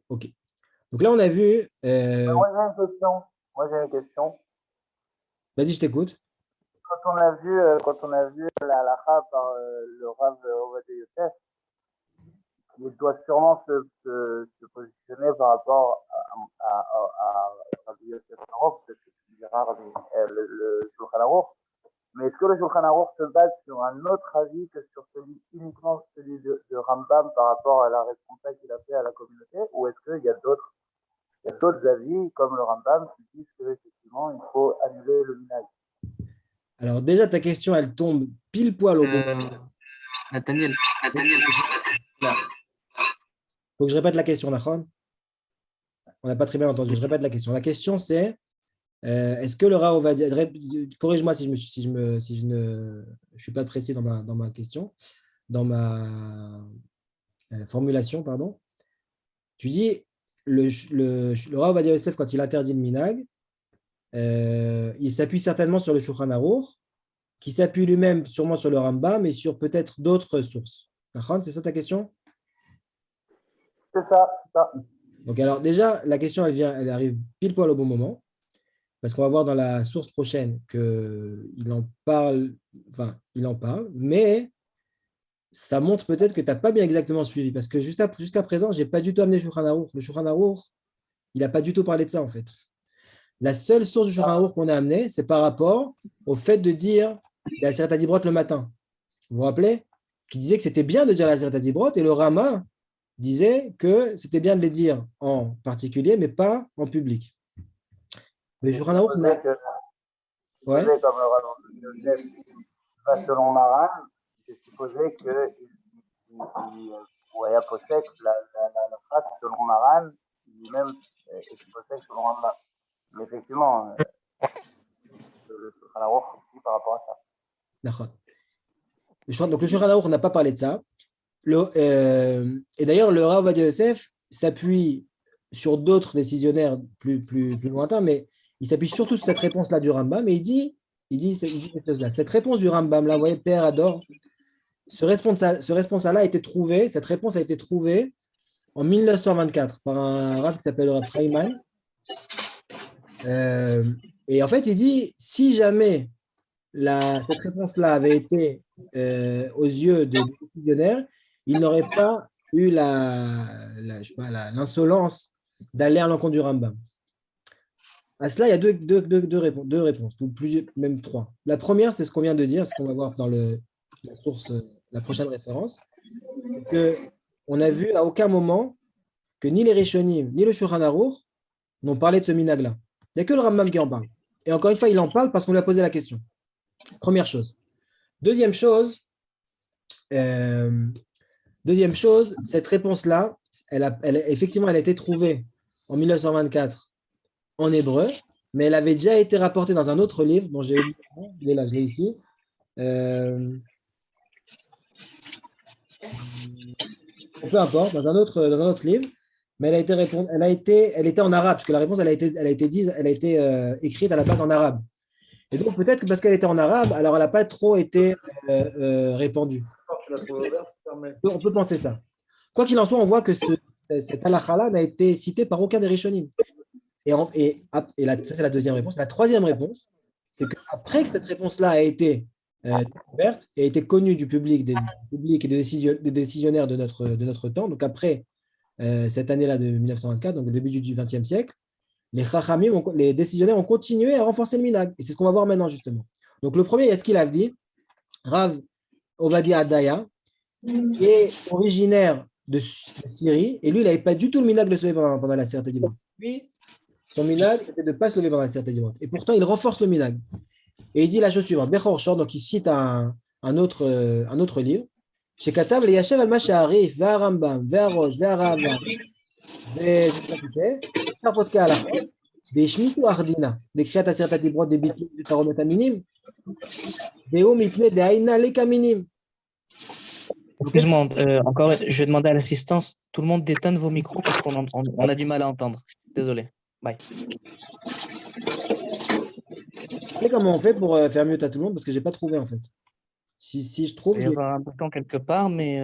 Ok. Donc là, on a vu.
Moi, j'ai une question.
Vas-y, je t'écoute.
Quand on a vu la halakha par le Rav Ovadia Yosef, il doit sûrement se positionner par rapport à Rabbi Yosef Karo, peut-être que tu diras le Shulchan Aruch. Mais est-ce que le Shulchan Aruch se base sur un autre avis que sur uniquement celui de Rambam par rapport à la réponse qu'il a fait à la communauté, ou est-ce qu'il y a d'autres avis, comme le Rambam, qui disent qu'effectivement, il faut annuler le minag?
Alors déjà, ta question, elle tombe pile poil au bon moment.
Nathaniel.
Il faut que je répète la question, Nachon. On n'a pas très bien entendu. Je répète la question. La question, c'est est-ce que le Rav va dire, corrige-moi si je ne suis pas précis dans ma question, dans ma formulation, pardon. Tu dis le Rav Ovadia Yosef, quand il interdit le minag, il s'appuie certainement sur le Shulchan Aruch, qui s'appuie lui-même sûrement sur le Rambam, mais sur peut-être d'autres sources. C'est ça ta question?
C'est ça.
Donc alors déjà, la question, elle arrive pile poil au bon moment, parce qu'on va voir dans la source prochaine qu'il en parle, mais ça montre peut-être que tu n'as pas bien exactement suivi, parce que jusqu'à présent, je n'ai pas du tout amené le Shulchan Aruch. Le Shulchan Aruch, il n'a pas du tout parlé de ça, en fait. La seule source du Shulchan Aruch qu'on a amenée, c'est par rapport au fait de dire la Seret HaDibrot le matin. Vous vous rappelez? Qui disait que c'était bien de dire la Seret HaDibrot, et le Rama disait que c'était bien de les dire en particulier, mais pas en public. Le Shulchan Aruch,
Comme le Rav Yosef va selon Maran, c'est supposé qu'il voyait possède la phrase selon Maran, lui-même est supposé selon Rambam. Mais effectivement, le Shulchan Aruch aussi par rapport à ça.
D'accord. Donc le Shulchan Aruch, on n'a pas parlé de ça. Et d'ailleurs, le Rav Ovadia Yosef s'appuie sur d'autres décisionnaires plus lointains, mais il s'appuie surtout sur cette réponse-là du Rambam, et il dit cette chose-là. Cette réponse du Rambam, là, vous voyez, Père adore, ce responsable-là a été trouvé, cette réponse a été trouvée en 1924 par un Rav qui s'appelle Rav Freiman. Et en fait, il dit, si jamais cette réponse-là avait été aux yeux des décisionnaires, il n'aurait pas eu l'insolence d'aller à l'encontre du Rambam. À cela, il y a deux réponses, ou plusieurs, même trois. La première, c'est ce qu'on vient de dire, ce qu'on va voir dans la source, la prochaine référence, qu'on a vu à aucun moment que ni les Rishonim, ni le Shulchan Aruch n'ont parlé de ce minag-là. Il n'y a que le Rambam qui en parle. Et encore une fois, il en parle parce qu'on lui a posé la question. Première chose. Deuxième chose, cette réponse-là, effectivement, elle a été trouvée en 1924 en hébreu, mais elle avait déjà été rapportée dans un autre livre dont j'ai oublié le nom. Il est là, je l'ai ici. Peu importe, dans un autre livre, mais elle était en arabe, parce que la réponse, elle a été écrite à la base en arabe. Et donc, peut-être que parce qu'elle était en arabe, alors elle n'a pas trop été répandue. On peut penser ça. Quoi qu'il en soit, on voit que cette halakha-là n'a été citée par aucun des Rishonim. Ça, c'est la deuxième réponse. La troisième réponse, c'est qu'après que cette réponse-là a été découverte et a été connue du public et des décisionnaires de notre temps, donc après cette année-là de 1924, donc le début du XXe siècle, les Chachamim, les décisionnaires ont continué à renforcer le minhag. Et c'est ce qu'on va voir maintenant, justement. Donc, le premier, est-ce qu'il a dit Rav Ovadia Adaya, qui est originaire de Syrie, et lui, il n'avait pas du tout le minhag de se lever pendant la Seret Dibrot. Lui, son minhag, c'était de ne pas se lever pendant la Seret Dibrot. Et pourtant, il renforce le minhag. Et il dit la chose suivante Bechor Shor, donc il cite un autre livre. Chez Katav, le Yashev al-Masharif, Ve'ar Rambam, Ve'ar Rosh, Ve'ar Rava, Ve'ar Poska Alachot, Ve'shmitu Ardina, des Kriyat Aseret Dibrot, des Bitlut, des Taromet Aminim, Ve'o Mipne, des Aïna, les Kaminim.
Excuse-moi, encore, je vais demander à l'assistance, tout le monde d'éteindre vos micros parce qu'on a du mal à entendre. Désolé. Bye.
Tu sais comment on fait pour faire mieux à tout le monde? Parce que je n'ai pas trouvé en fait. Si je trouve,
Il y aura un bouton quelque part, mais.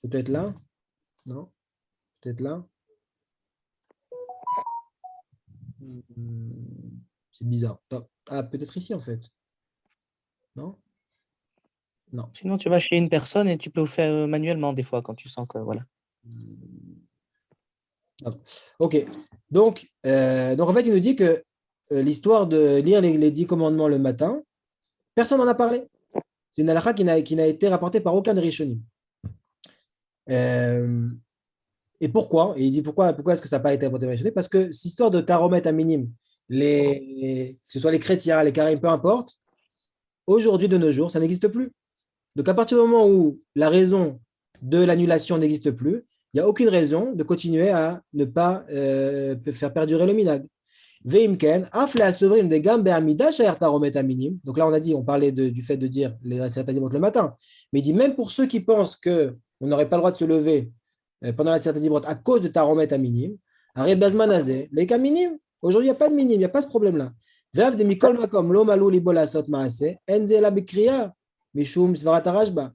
Peut-être là? Non? Peut-être là? C'est bizarre. Ah, peut-être ici en fait. Non? Non.
Sinon, tu vas chez une personne et tu peux le faire manuellement des fois quand tu sens que. Voilà.
Ok. Donc, en fait, il nous dit que l'histoire de lire les 10 commandements le matin, personne n'en a parlé. C'est une halakha qui n'a été rapportée par aucun des Rishonim. Et pourquoi? Et il dit pourquoi est-ce que ça n'a pas été rapporté par les Rishonim? Parce que cette histoire de taromet à minime, que ce soit les chrétiens, les karim, peu importe, aujourd'hui, de nos jours, ça n'existe plus. Donc, à partir du moment où la raison de l'annulation n'existe plus, il n'y a aucune raison de continuer à ne pas faire perdurer le minag. Veimken, afla sovrim de gambe amida shayer taromet aminim. Donc là, on parlait du fait de dire les Seret Dibrot le matin. Mais il dit même pour ceux qui pensent qu'on n'aurait pas le droit de se lever pendant la Seret Dibrot à cause de taromet aminim, aré bazmanazé, les kaminim. Aujourd'hui, il n'y a pas de minim, il n'y a pas ce problème-là. Vev de mikol makom lo malou libola sot maase, enze la bikriya, mishum svarat arashba.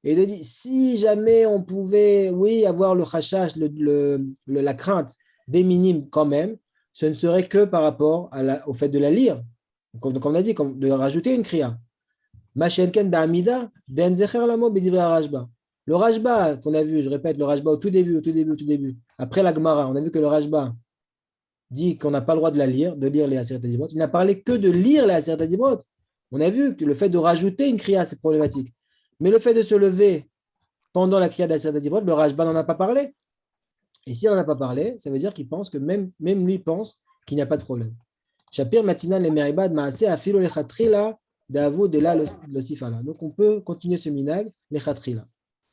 Et il dit, si jamais on pouvait, oui, avoir le chashash, la crainte des minimes quand même, ce ne serait que par rapport au fait de la lire. Donc on a dit, de rajouter une kriya. Mashenken ba'amida, den zecher lamo b'divrei rajba. Le rajba qu'on a vu, je répète, le rajba au tout début, après la Gemara, on a vu que le rajba dit qu'on n'a pas le droit de lire les Aseret Dibrot. Il n'a parlé que de lire les Aseret Dibrot. On a vu que le fait de rajouter une kriya, c'est problématique. Mais le fait de se lever pendant la kriya d'Aseret Dibrot, le Rajba n'en a pas parlé. Et s'il n'en a pas parlé, ça veut dire qu'il pense que même lui pense qu'il n'y a pas de problème. Shapir matinal le meribad maase afilo le chatrila d'avou de la le sifala. Donc on peut continuer ce minag le chatrila.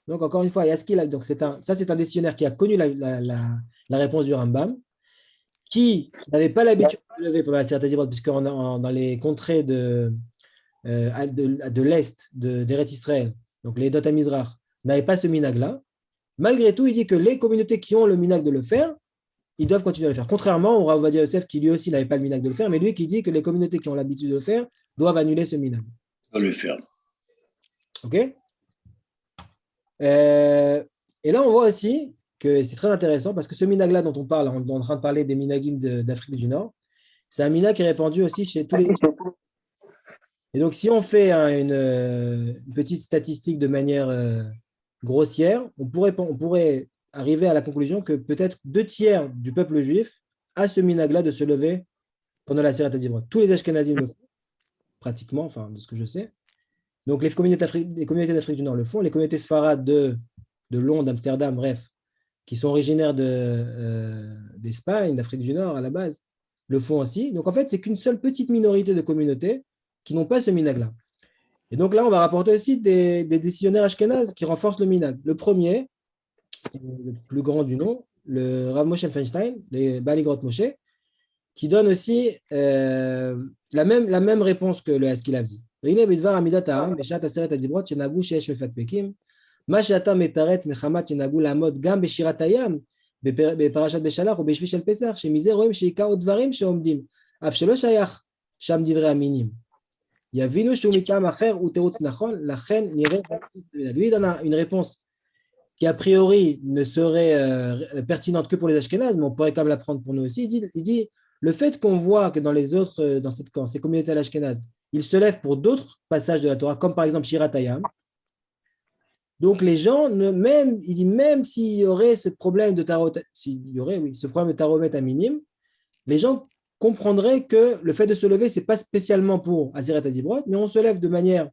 Donc encore une fois, donc c'est un décisionnaire qui a connu la réponse du Rambam, qui n'avait pas l'habitude de se lever pendant la Aseret Dibrot, puisque dans les contrées de l'Est d'Eret Israël, donc les Dot HaMizrach, n'avaient pas ce minag-là. Malgré tout, il dit que les communautés qui ont le minag de le faire, ils doivent continuer à le faire. Contrairement au Rav Ovadia Yosef, qui lui aussi n'avait pas le minag de le faire, mais lui qui dit que les communautés qui ont l'habitude de le faire doivent annuler ce minag.
On va le faire.
OK. Et là, on voit aussi que c'est très intéressant parce que ce minag-là dont on parle, on est en train de parler des minagim d'Afrique du Nord, c'est un minag qui est répandu aussi chez tous les. Et donc, si on fait une petite statistique de manière grossière, on pourrait arriver à la conclusion que peut-être 2/3 du peuple juif a ce minag-là de se lever pendant la Seret Dibrot. Tous les Ashkenazim le font, pratiquement, enfin, de ce que je sais. Donc, les communautés d'Afrique du Nord le font. Les communautés sfarades de Londres, d'Amsterdam, bref, qui sont originaires d'Espagne, d'Afrique du Nord à la base, le font aussi. Donc, en fait, c'est qu'une seule petite minorité de communautés qui n'ont pas ce minag-là. Et donc là, on va rapporter aussi des décisionnaires ashkénazes qui renforcent le minag. Le premier, le plus grand du nom, le Rav Moshe Feinstein, les Baligrot Moshe, qui donne aussi la même réponse que le Haskill a dit. הנה בדבר עמידת העם בשעת עשרת הדיברות שנהגו שיש מפקפקים, מה שאתה מתרץ מחמת שנהגו לעמוד גם בשירת הים, בפרשת בשלח ובשביל של פסח, שמזה רואים שעיקר דברים שעומדים, אף שלא שייך שם דברי המינים. יבינו שהוא מטעם אחר הוא תירוץ נכון, לכן נראה... Lui donne une réponse qui a priori ne serait pertinente que pour les Ashkénazes, mais on pourrait quand même la prendre pour nous aussi. Il dit le fait qu'on voit que dans les autres, dans ces communautés ashkénazes, ils se lèvent pour d'autres passages de la Torah, comme par exemple Shirat Hayam. Donc les gens, il dit même s'il y aurait ce problème de tarot, ce problème de taromet à minime, les gens comprendraient que le fait de se lever, c'est pas spécialement pour Aseret Adibrot, mais on se lève de manière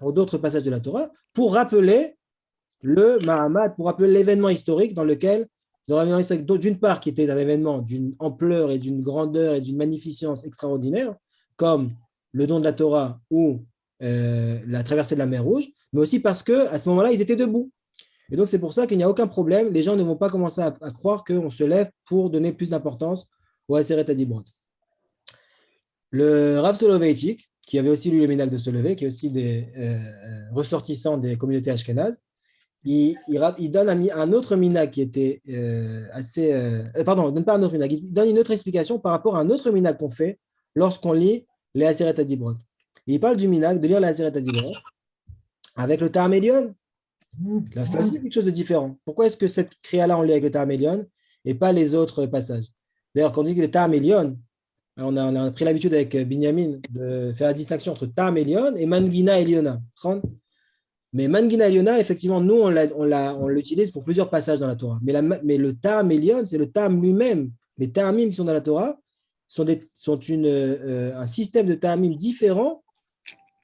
pour d'autres passages de la Torah, pour rappeler le Mahamad, pour rappeler l'événement historique dans lequel, d'une part, qui était un événement d'une ampleur et d'une grandeur et d'une magnificence extraordinaire, comme le don de la Torah ou la traversée de la mer Rouge, mais aussi parce qu'à ce moment-là, ils étaient debout. Et donc, c'est pour ça qu'il n'y a aucun problème. Les gens ne vont pas commencer à croire qu'on se lève pour donner plus d'importance au Aseret Adibrot. Le Rav Soloveitchik, qui avait aussi lu le minag de se lever, qui est aussi des ressortissants des communautés ashkénazes, il donne un autre minag qui était pardon, il ne donne pas un autre minag, il donne une autre explication par rapport à un autre minag qu'on fait lorsqu'on lit les Aseret Adibrot. Il parle du minag de lire les Aseret Adibrot avec le Ta'am Elyon. Là, ça, c'est quelque chose de différent. Pourquoi est-ce que cette kriya-là, on lit avec le Ta'am Elyon et pas les autres passages? D'ailleurs, quand on dit que le Ta'am Elyon, on a pris l'habitude avec Binyamin de faire la distinction entre Ta'am Elyon et Mangina Elyona. Mais Mangina Elyona, effectivement, nous, on l'utilise pour plusieurs passages dans la Torah. Mais le Ta'am Elyon, c'est le Ta'am lui-même. Les Ta'amim qui sont dans la Torah sont un système de Ta'amim différent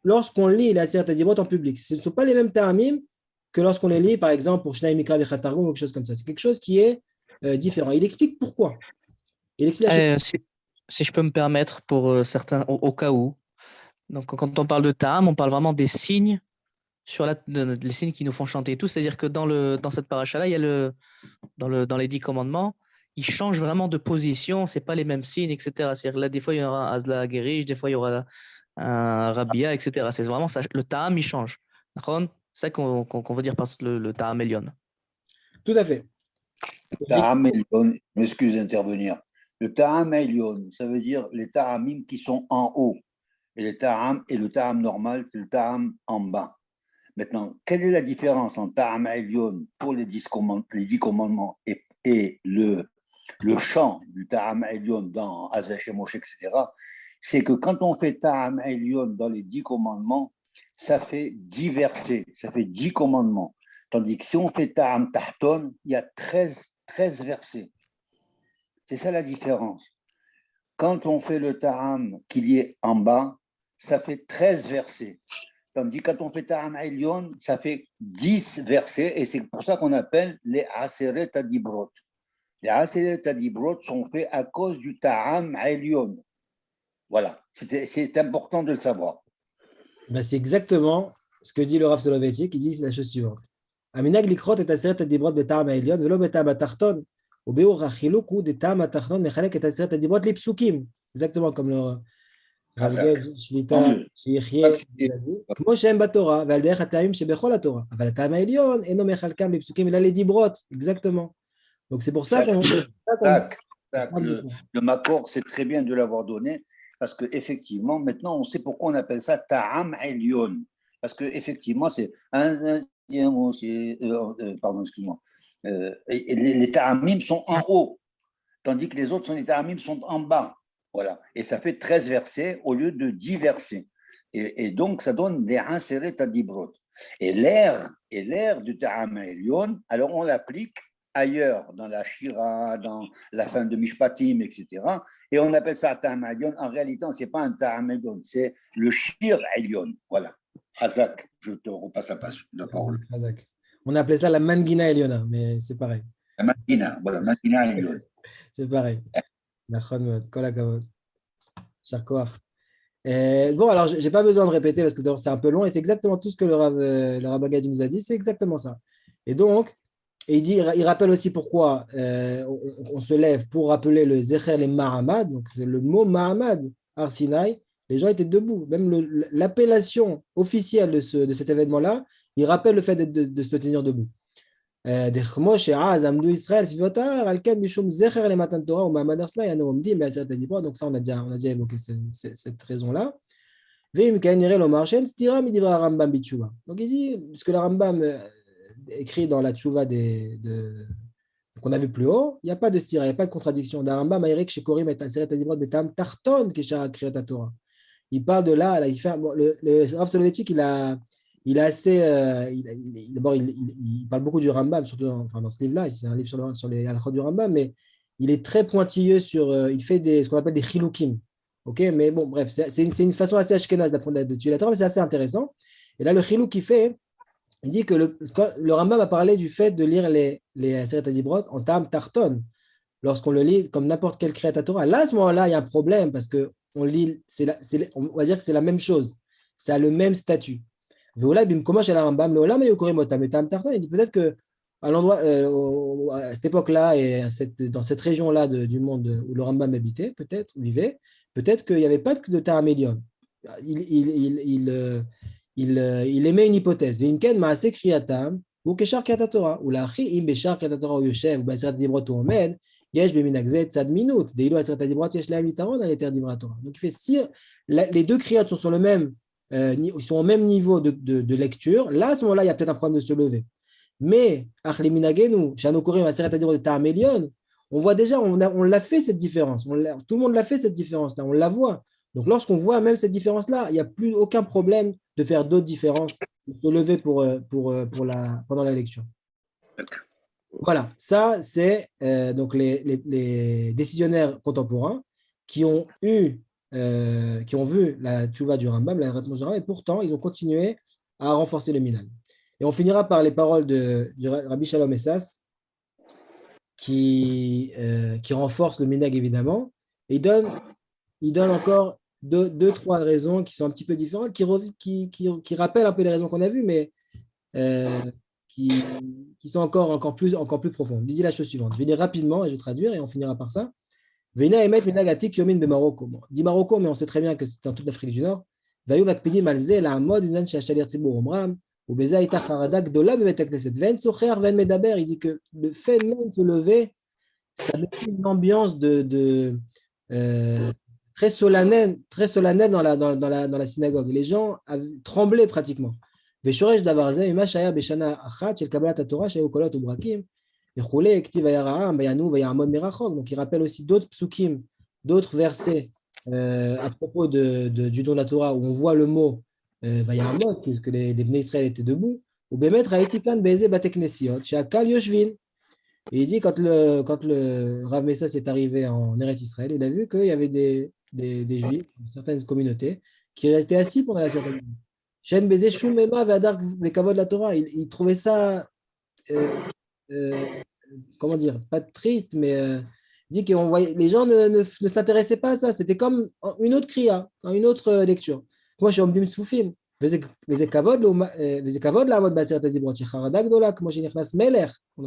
lorsqu'on lit la Aseret Adibrot en public. Ce ne sont pas les mêmes Ta'amim que lorsqu'on les lit, par exemple, pour Shnai Mikra Vechat Targum ou quelque chose comme ça. C'est quelque chose qui est différent. Il explique pourquoi. Il explique
si je peux me permettre, pour certains, au cas où. Donc, quand on parle de Ta'am, on parle vraiment des signes, les signes qui nous font chanter et tout. C'est-à-dire que dans cette paracha-là, il y a dans les 10 commandements, ils changent vraiment de position, ce n'est pas les mêmes signes, etc. C'est-à-dire là, des fois, il y aura un Azla Gerish, des fois, il y aura un Rabia, etc. C'est vraiment ça. Le Ta'am, il change. D'accord? C'est ça qu'on veut dire par le Ta'am Elyon.
Tout à fait.
Ta'am Elyon, m'excuse d'intervenir. Le Ta'am Elyon, ça veut dire les Ta'amim qui sont en haut. Et le Ta'am normal, c'est le Ta'am en bas. Maintenant, quelle est la différence entre Ta'am Elyon pour les 10 commandements et le chant du Ta'am Elyon dans Azach et Moshe, etc. C'est que quand on fait Ta'am Elyon dans les 10 commandements, ça fait 10 versets, ça fait 10 commandements. Tandis que si on fait Ta'am Tahton, il y a 13 versets. C'est ça la différence. Quand on fait le Ta'am qu'il y est en bas, ça fait 13 versets. Tandis que quand on fait Ta'am Elyon, ça fait 10 versets. Et c'est pour ça qu'on appelle les Aseret Adibrot. Les Aseret Adibrot sont faits à cause du Ta'am Elyon. Voilà, c'est important de le savoir.
Ben, c'est exactement ce que dit le Rav Soloveitchik. Il dit la chose suivante. Aminag likrot et Aseret Adibrot beTa'am Elyon, velo beTa'am Atachton. Exactement comme le Ravged Shlita Sheyechie כמו שהם בתורה ועל דרך הטעמים שבכל התורה, אבל הטעם העליון אינו מחלקם לפסוקים אלא לדיברות. Exactement. Donc c'est pour ça qu'on
le Makor, c'est très bien de l'avoir donné parce qu'effectivement, maintenant, on sait pourquoi on appelle ça Ta'am Elyon. Parce qu'effectivement, c'est pardon, excuse-moi. Et les ta'amim sont en haut, tandis que les autres les ta'amim sont en bas. Voilà. Et ça fait 13 versets au lieu de 10 versets. Et donc, ça donne des Aseret Adibrot. Et l'air du Ta'am Elyon, alors on l'applique ailleurs, dans la Shira, dans la fin de Mishpatim, etc. Et on appelle ça Ta'am Elyon. En réalité, ce n'est pas un Ta'am Elyon, c'est le Shir Elyon. Voilà. Hazak, je te repasse la parole.
Hazak. On appelait ça la Mangina Eliona, mais c'est pareil.
La Mangina, voilà, Mangina Elyon.
C'est pareil. Bon, alors, je n'ai pas besoin de répéter parce que c'est un peu long et c'est exactement tout ce que le Rav Gadi nous a dit. C'est exactement ça. Et donc, il rappelle aussi pourquoi on se lève pour rappeler le Zecher les Mahamad. Donc, c'est le mot Mahamad, Arsinaï. Les gens étaient debout. Même l'appellation officielle de cet événement-là, il rappelle le fait de se tenir debout. Donc ça, on a déjà évoqué cette raison-là. Donc il dit, ce que le Rambam écrit dans la tchouva qu'on a vu plus haut, il n'y a pas de stira, il n'y a pas de contradiction. Il parle de là, il fait, bon, le Rav Soloveitchik, il est assez, d'abord, il parle beaucoup du Rambam, surtout dans ce livre-là, c'est un livre sur les halachot du Rambam, mais il est très pointilleux il fait ce qu'on appelle des chilukim. Ok, mais bon, bref, c'est une façon assez ashkénaze d'étudier la Torah, mais c'est assez intéressant. Et là, le chiluk qu'il fait, il dit que le Rambam a parlé du fait de lire les Seret HaDibrot en tam tarton, lorsqu'on le lit comme n'importe quel créateur Torah. Là, à ce moment-là, il y a un problème parce qu'on lit, on va dire que c'est la même chose, ça a le même statut. Il dit peut-être que à l'endroit, à cette époque-là et dans cette région-là du monde où le Rambam habitait, vivait, peut-être qu'il n'y avait pas de Taramélion. Il émet une hypothèse. Donc il fait si les deux kriyot sont sur le même ils sont au même niveau de lecture, là à ce moment-là il y a peut-être un problème de se lever. Mais on voit déjà, on l'a fait cette différence, tout le monde l'a fait cette différence là, on la voit. Donc lorsqu'on voit même cette différence là, il n'y a plus aucun problème de faire d'autres différences, de se lever pendant la lecture. Voilà, ça c'est donc les décisionnaires contemporains qui ont vu la tchouva du Rambam, la réponse du Rambam, et pourtant ils ont continué à renforcer le minhag. Et on finira par les paroles du Rabbi Shalom Essas qui renforce le minhag évidemment. Et il donne encore deux, trois raisons qui sont un petit peu différentes, qui rappellent un peu les raisons qu'on a vues, mais qui sont encore plus profondes. Il dit la chose suivante. Je vais lire rapidement et je vais traduire et on finira par ça. Veina emet minagatik yomin be Marocco. Dit Marocco, mais on sait très bien que c'est dans toute l'Afrique du Nord. Vayu makpidim al ze la mod unan shashalir tzibur omram ou beza ita charada gdola bevet hakneset ven socher ven medaber. Il dit que le fait même de se lever, ça met une ambiance très solennelle dans la synagogue. Les gens tremblaient pratiquement. ושורש דבר זה, ממה שהיה בשנה אחת של קבלת התורה, שהיו קולות וברקים, וכולי, כתיב היה רעם, ויענו ויעמוד מרחוק. Donc, il rappelle aussi d'autres psukim, d'autres versets à propos du don de la Torah, où on voit le mot ויעמוד, que les Bnei Israël étaient debout, ובאמת ראיתי כאן באיזה בתי כנסיות, שהקהל יושבים. Et il dit, quand le Rav Messas est arrivé en Eretz Israël, il a vu qu'il y avait des Juifs, certaines communautés, qui étaient assis pendant la certaine. Il trouvait ça, comment dire, pas triste, mais il dit que les gens ne s'intéressaient pas à ça. C'était comme une autre kriya, une autre lecture. Moi, je suis en soufim. Donc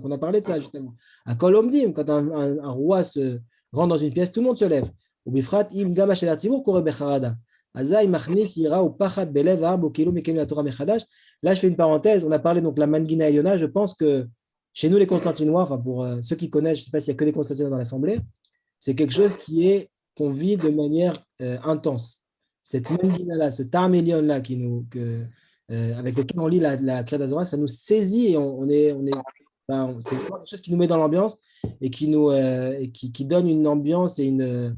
on a parlé de ça justement. À Kolomdim, quand un roi se rentre dans une pièce, tout le monde se lève. Là, je fais une parenthèse. On a parlé donc de la Mangina Eliona. Je pense que chez nous, les Constantinois, enfin pour ceux qui connaissent, je ne sais pas s'il y a que des Constantinois dans l'Assemblée, c'est quelque chose qu'on vit de manière intense. Cette Mangina-là, ce Tarmélion-là avec lequel on lit la Kriyat HaTorah, ça nous saisit et c'est quelque chose qui nous met dans l'ambiance et qui donne une ambiance et une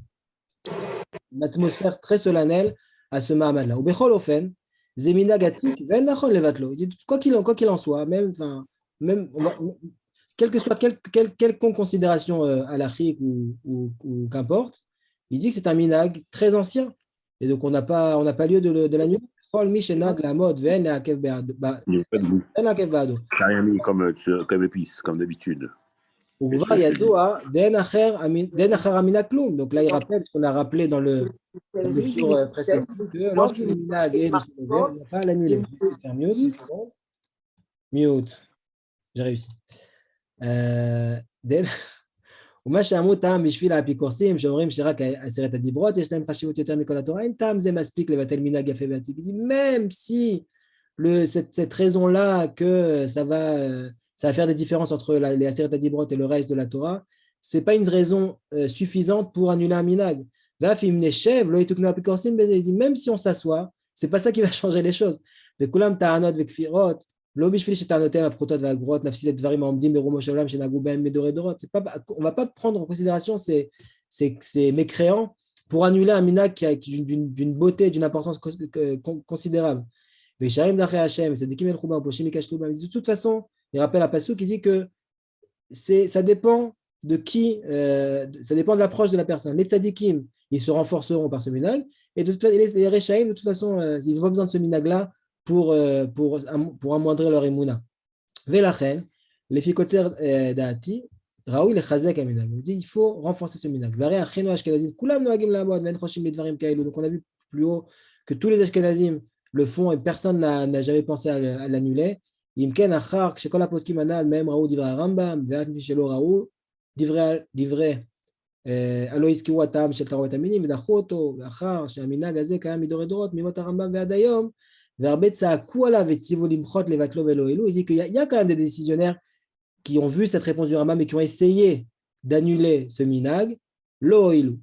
atmosphère très solennelle à ce Mahamad-là. Ou Bechol Ofen, Zemina Gatik, Ven Nachon Levatlo. Quoi qu'il en soit, même quelle que soit quelconque considération halachique ou qu'importe, il dit que c'est un minag très ancien. Et donc, on n'a pas lieu de l'annuler. Chol Mishenag la mode, Ven
T'as rien mis comme épice, comme d'habitude.
Ukvar yadoua den acher amina kloum. Donc là, il rappelle ce qu'on a rappelé dans le shiur précédent, que lorsque le minag est de se lever, on ne va pas l'annuler. Je vais essayer de faire mute. Mute. J'ai réussi. ומה שאמרו טעם בשביל האפיקורסים, שאומרים שרק 10 הדיברות, יש להם חשיבות יותר מכל התורה, אין טעם זה מספיק לבטל מנהג יפה ועתיק. Même si cette raison-là que ça va faire des différences entre les 10 הדיברות et le reste de la Torah, ce n'est pas une raison suffisante pour annuler un minhag. Même si on s'assoit, ce n'est pas ça qui va changer les choses. וכולם טענות וכפירות, לא בשביל שטענותיהם הפחותות והגרועות נפסיד את דברים העומדים ברומו של עולם שנהגו בהם מדורי דורות. On ne va pas prendre en considération ces mécréants pour annuler un minhag d'une beauté, d'une importance considérable. De toute façon, il rappelle à Passou qui dit que ça dépend de qui, ça dépend de l'approche de la personne. Les tzadikim, ils se renforceront par ce minhag, et les rechaim, de toute façon, ils n'ont pas besoin de ce minhag-là pour amoindrir leur émouna. Velachen, les fikoter d'Ati, Raoul et Chazek à minhag. Il dit il faut renforcer ce minhag. Donc on a vu plus haut que tous les Ashkenazim le font et personne n'a jamais pensé à l'annuler. Imken achar shekol haposkim anal même Raoul divrei Rambam ve'af mishelo Raoul divrei הלא הזכירו הטעם של טהרת המינים ודחו אותו, ואחר שהמנהג הזה קיים מדורי דורות, ממות הרמב"ם ועד היום, והרבה צעקו עליו וציוו למחות לבטלו ולא העלו. Il dit qu'il y a quand même des décisionnaires qui ont vu cette réponse du Rambam et qui ont essayé d'annuler ce minhag, lo העלו.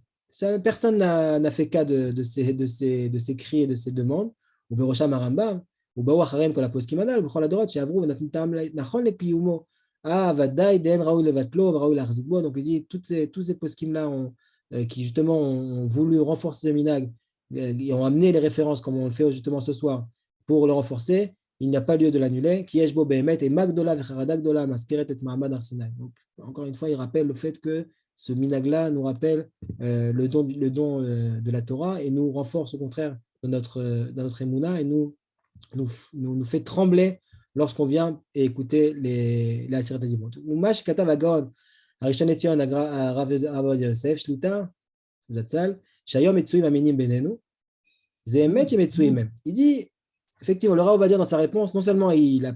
Personne n'a fait cas de ces cris et de ces demandes, ובראשם הרמב"ם, ובאו אחריהם כל הפוסקים הנ"ל, ובכל הדורות שעברו ונתנו טעם נכון לקיומו. Vadaï, Den, Raoul Levatlo, Raoul Arzikbo. Donc, il dit tous ces poskim-là qui justement ont voulu renforcer le minhag et ont amené les références comme on le fait justement ce soir pour le renforcer. Il n'y a pas lieu de l'annuler. Qui Yeshbo Behemet et Magdola Vecharadak-dola Maspiret et Mahamad Arsinai. Donc, encore une fois, il rappelle le fait que ce minhag-là nous rappelle le don de la Torah et nous renforce au contraire de notre émouna et nous fait trembler lorsqu'on vient écouter les Aseret HaDibrot. Umash katav HaGaon, Harishon Etzion Rav Yosef, Shlita, Zatzal, Shayom Metzuim Aminim Benenu, Zemet Metzuim même. Il dit, effectivement, le Rav va dire dans sa réponse, non seulement il a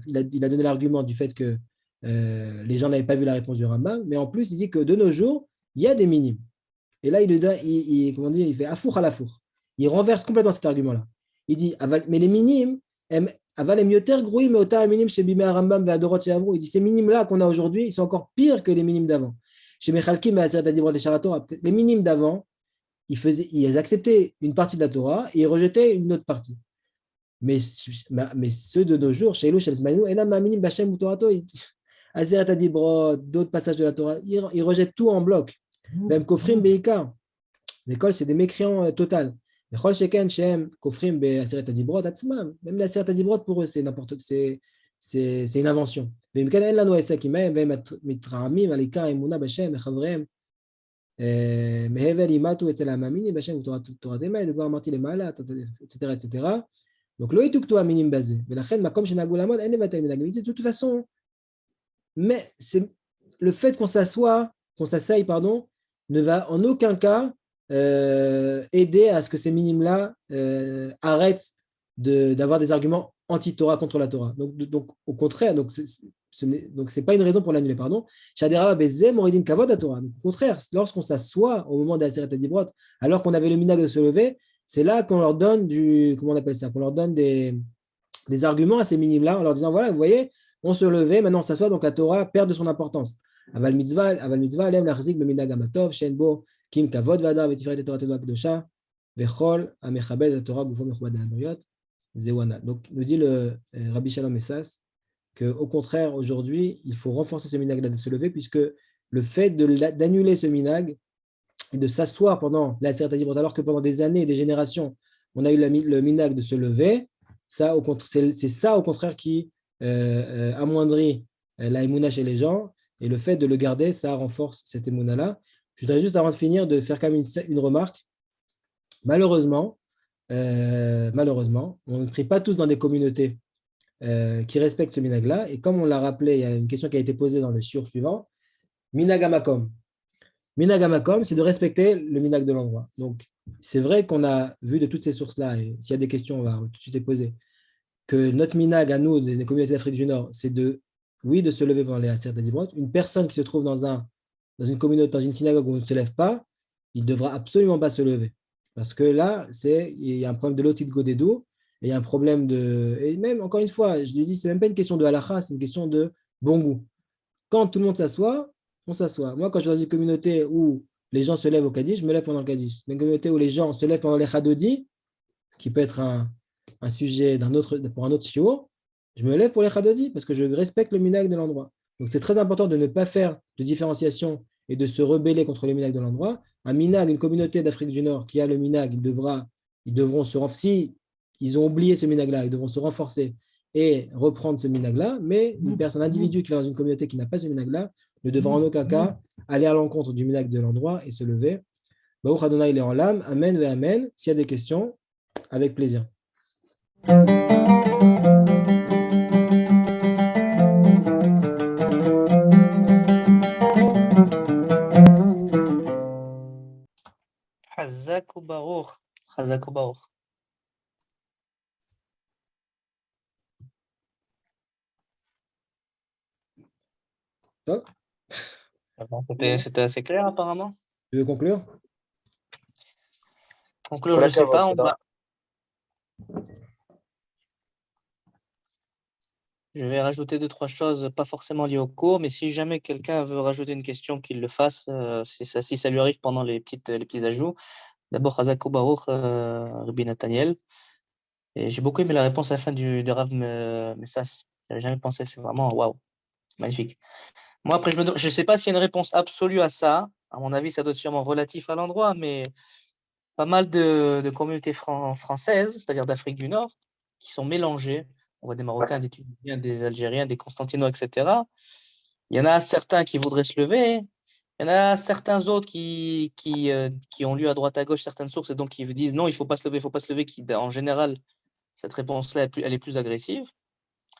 donné l'argument du fait que les gens n'avaient pas vu la réponse du Rambam, mais en plus il dit que de nos jours, il y a des minimes. Et là, il fait afour à l'afour. Il renverse complètement cet argument-là. Il dit, mais les minimes, il dit ces minimes-là qu'on a aujourd'hui, ils sont encore pires que les minimes d'avant. Les minimes d'avant, ils acceptaient une partie de la Torah et ils rejetaient une autre partie. Mais ceux de nos jours, d'autres passages de la Torah, ils rejettent tout en bloc. Même Kofrim Beikar. L'école, c'est des mécréants total. Même la Aseret HaDibrot, pour eux, c'est une invention. Et donc, de toute façon, mais le fait qu'on s'asseye, ne va en aucun cas aider à ce que ces minimes-là arrêtent d'avoir des arguments anti-Torah contre la Torah. Donc au contraire, ce n'est pas une raison pour l'annuler, pardon. Au contraire, lorsqu'on s'assoit au moment de la Aseret HaDibrot, alors qu'on avait le minhag de se lever, c'est là qu'on leur donne qu'on leur donne des arguments à ces minimes-là, en leur disant, voilà, vous voyez, on se levait, maintenant on s'assoit, donc la Torah perd de son importance. Aval mitzvah, alem l'achzik beminhag hamatov, shen bo kim kavod v'adar v'tiferet et toratenu hakdosha, v'chol hamechabed haTorah gufo mechubad ha'briyot, zewana. Donc, nous dit le Rabbi Shalom Essas qu'au contraire, aujourd'hui, il faut renforcer ce minhag de se lever, puisque le fait d'annuler ce minhag et de s'asseoir pendant la Aseret HaDibrot, alors que pendant des années et des générations, on a eu le minhag de se lever, c'est ça, au contraire, qui amoindrit la émouna chez les gens. Et le fait de le garder, ça renforce cette émouna-là. Je voudrais juste, avant de finir, de faire quand même une remarque. Malheureusement, on ne prie pas tous dans des communautés qui respectent ce minhag-là. Et comme on l'a rappelé, il y a une question qui a été posée dans le shiur suivant. Minagamakom. Minagamakom, c'est de respecter le minag de l'endroit. Donc, c'est vrai qu'on a vu de toutes ces sources-là, et s'il y a des questions, on va tout de suite les poser, que notre minag à nous, des communautés d'Afrique du Nord, c'est de, oui, de se lever pendant les Aseret Adibot. Une personne qui se trouve dans une communauté, dans une synagogue où on ne se lève pas, il ne devra absolument pas se lever. Parce que là, il y a un problème de lotit godédou, et il y a un problème de. Et même, encore une fois, je lui dis, ce n'est même pas une question de halakha, c'est une question de bon goût. Quand tout le monde s'assoit, on s'assoit. Moi, quand je suis dans une communauté où les gens se lèvent au Kaddish, je me lève pendant le Kaddish. Dans une communauté où les gens se lèvent pendant les Chadodi, ce qui peut être un sujet pour un autre shiur, je me lève pour les Chadodi parce que je respecte le minag de l'endroit. Donc, c'est très important de ne pas faire de différenciation et de se rebeller contre le minag de l'endroit. Un minag, une communauté d'Afrique du Nord qui a le minag, ils devront se renforcer. Si ils ont oublié ce minag-là, ils devront se renforcer et reprendre ce minag-là. Mais un individu qui est dans une communauté qui n'a pas ce minag-là ne devra en aucun cas aller à l'encontre du minag de l'endroit et se lever. Baruch Adonai Le'olam, Amen ve Amen. S'il y a des questions, avec plaisir.
Chazak ou Baruch. Chazak ou Baruch.
Top.
C'était assez clair apparemment.
Tu veux conclure?
Conclure, je ne sais pas. Je vais rajouter 2-3 choses, pas forcément liées au cours, mais si jamais quelqu'un veut rajouter une question, qu'il le fasse, si ça lui arrive pendant les petits ajouts. D'abord, Chazak ou Baruch, Rabbi Nathaniel. Et j'ai beaucoup aimé la réponse à la fin du Rav Messas. Je n'avais jamais pensé, c'est vraiment waouh, magnifique. Moi, après, je ne sais pas s'il y a une réponse absolue à ça. À mon avis, ça doit être sûrement relatif à l'endroit, mais pas mal de communautés françaises, c'est-à-dire d'Afrique du Nord, qui sont mélangées. On voit des Marocains, des Tunisiens, des Algériens, des Constantinois, etc. Il y en a certains qui voudraient se lever. Il y en a certains autres qui ont lu à droite à gauche certaines sources et donc qui disent non, il ne faut pas se lever, il ne faut pas se lever, qui, en général, cette réponse-là, elle est plus agressive.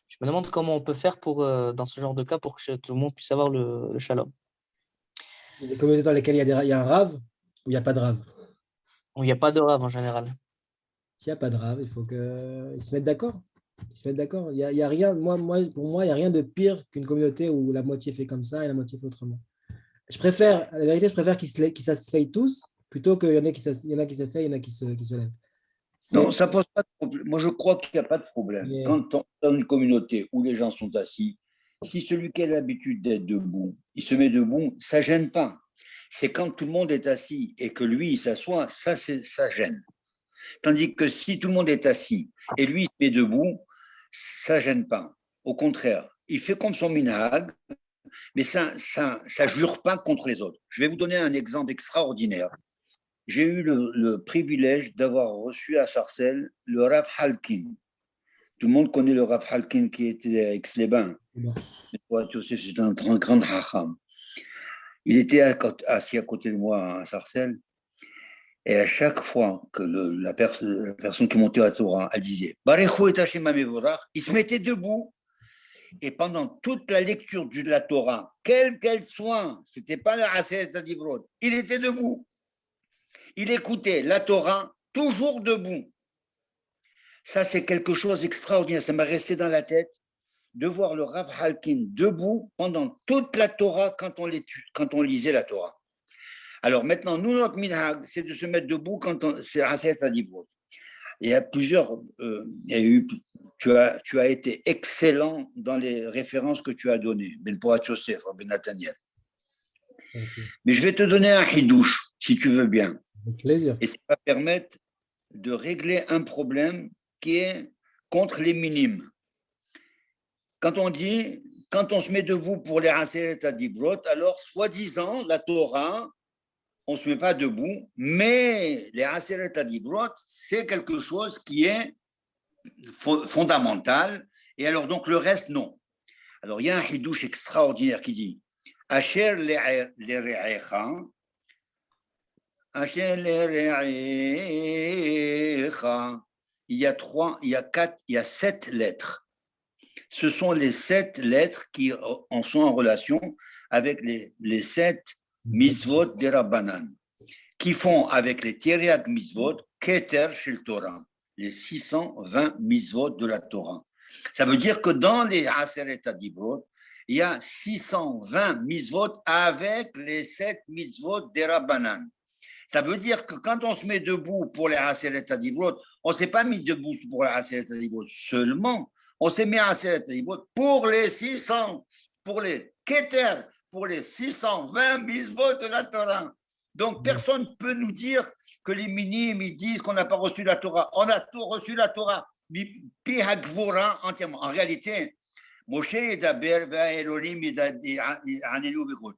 Je me demande comment on peut faire dans ce genre de cas pour que tout le monde puisse avoir le shalom.
Il y a des communautés dans lesquelles il y a un rave ou il n'y a pas de rave.
Il n'y a pas de rave en général.
S'il n'y a pas de rave, il faut qu'ils se mettent d'accord. Ils se mettent d'accord. Il y a rien, pour moi, il n'y a rien de pire qu'une communauté où la moitié fait comme ça et la moitié fait autrement. La vérité, je préfère qu'ils s'asseyent tous plutôt qu'il y en a qui s'asseyent, il y en a qui se lèvent.
Non, ça pose pas de problème. Moi, je crois qu'il n'y a pas de problème.
Yeah.
Quand on est dans une communauté où les gens sont assis, si celui qui a l'habitude d'être debout, il se met debout, ça ne gêne pas. C'est quand tout le monde est assis et que lui, il s'assoit, ça gêne. Tandis que si tout le monde est assis et lui, il se met debout, ça ne gêne pas. Au contraire, il fait comme son minhag, mais ça jure pas contre les autres. Je vais vous donner un exemple extraordinaire. J'ai eu le privilège d'avoir reçu à Sarcelles le Rav Halkin. Tout le monde connaît le Rav Halkin qui était à Aix-les-Bains. C'est un grand hacham. Il était assis à côté de moi à Sarcelles. Et à chaque fois que la personne qui montait à la Torah, elle disait « Barechou et Hashem HaMevorach », il se mettait debout. Et pendant toute la lecture de la Torah, quelle qu'elle soit, ce n'était pas le Aseret Adibrot, il était debout. Il écoutait la Torah toujours debout. Ça, c'est quelque chose d'extraordinaire. Ça m'a resté dans la tête de voir le Rav Halkin debout pendant toute la Torah quand on lisait la Torah. Alors maintenant, nous, notre minhag, c'est de se mettre debout quand c'est Aseret Adibrot. Il y a tu as été excellent dans les références que tu as données. Ben Porat Yosef, Ben Nathaniel. Mais je vais te donner un hidouche, si tu veux bien.
Avec plaisir.
Et ça va permettre de régler un problème qui est contre les minimes. Quand on se met debout pour les Aseret Adibrot, alors soi-disant, la Torah, on ne se met pas debout, mais les Aseret Adibrot, c'est quelque chose qui est fondamental, et alors donc le reste, non. Alors il y a un hidouche extraordinaire qui dit Asher le're'echa, Asher le're'echa. Il y a 7 lettres. ce sont les 7 lettres qui en sont en relation avec les 7 mitzvot de Rabbanan, qui font avec les Tiriat mitzvot Keter Shel Torah, les 620 mitzvot de la Torah. Ça veut dire que dans les Aseret Adibrot, il y a 620 mitzvot avec les 7 mitzvot des Rabbanan. Ça veut dire que quand on se met debout pour les Aseret Adibrot, on ne s'est pas mis debout pour les Aseret Adibrot seulement, on s'est mis à Aseret Adibrot pour les 600, pour les Keter, pour les 620 mitzvot de la Torah. Donc, personne ne peut nous dire que les minimes, ils disent qu'on n'a pas reçu la Torah. On a tout reçu la Torah, pi hagvura entièrement. En réalité, Moshe Edaber, Elohim, Anelu Bekol.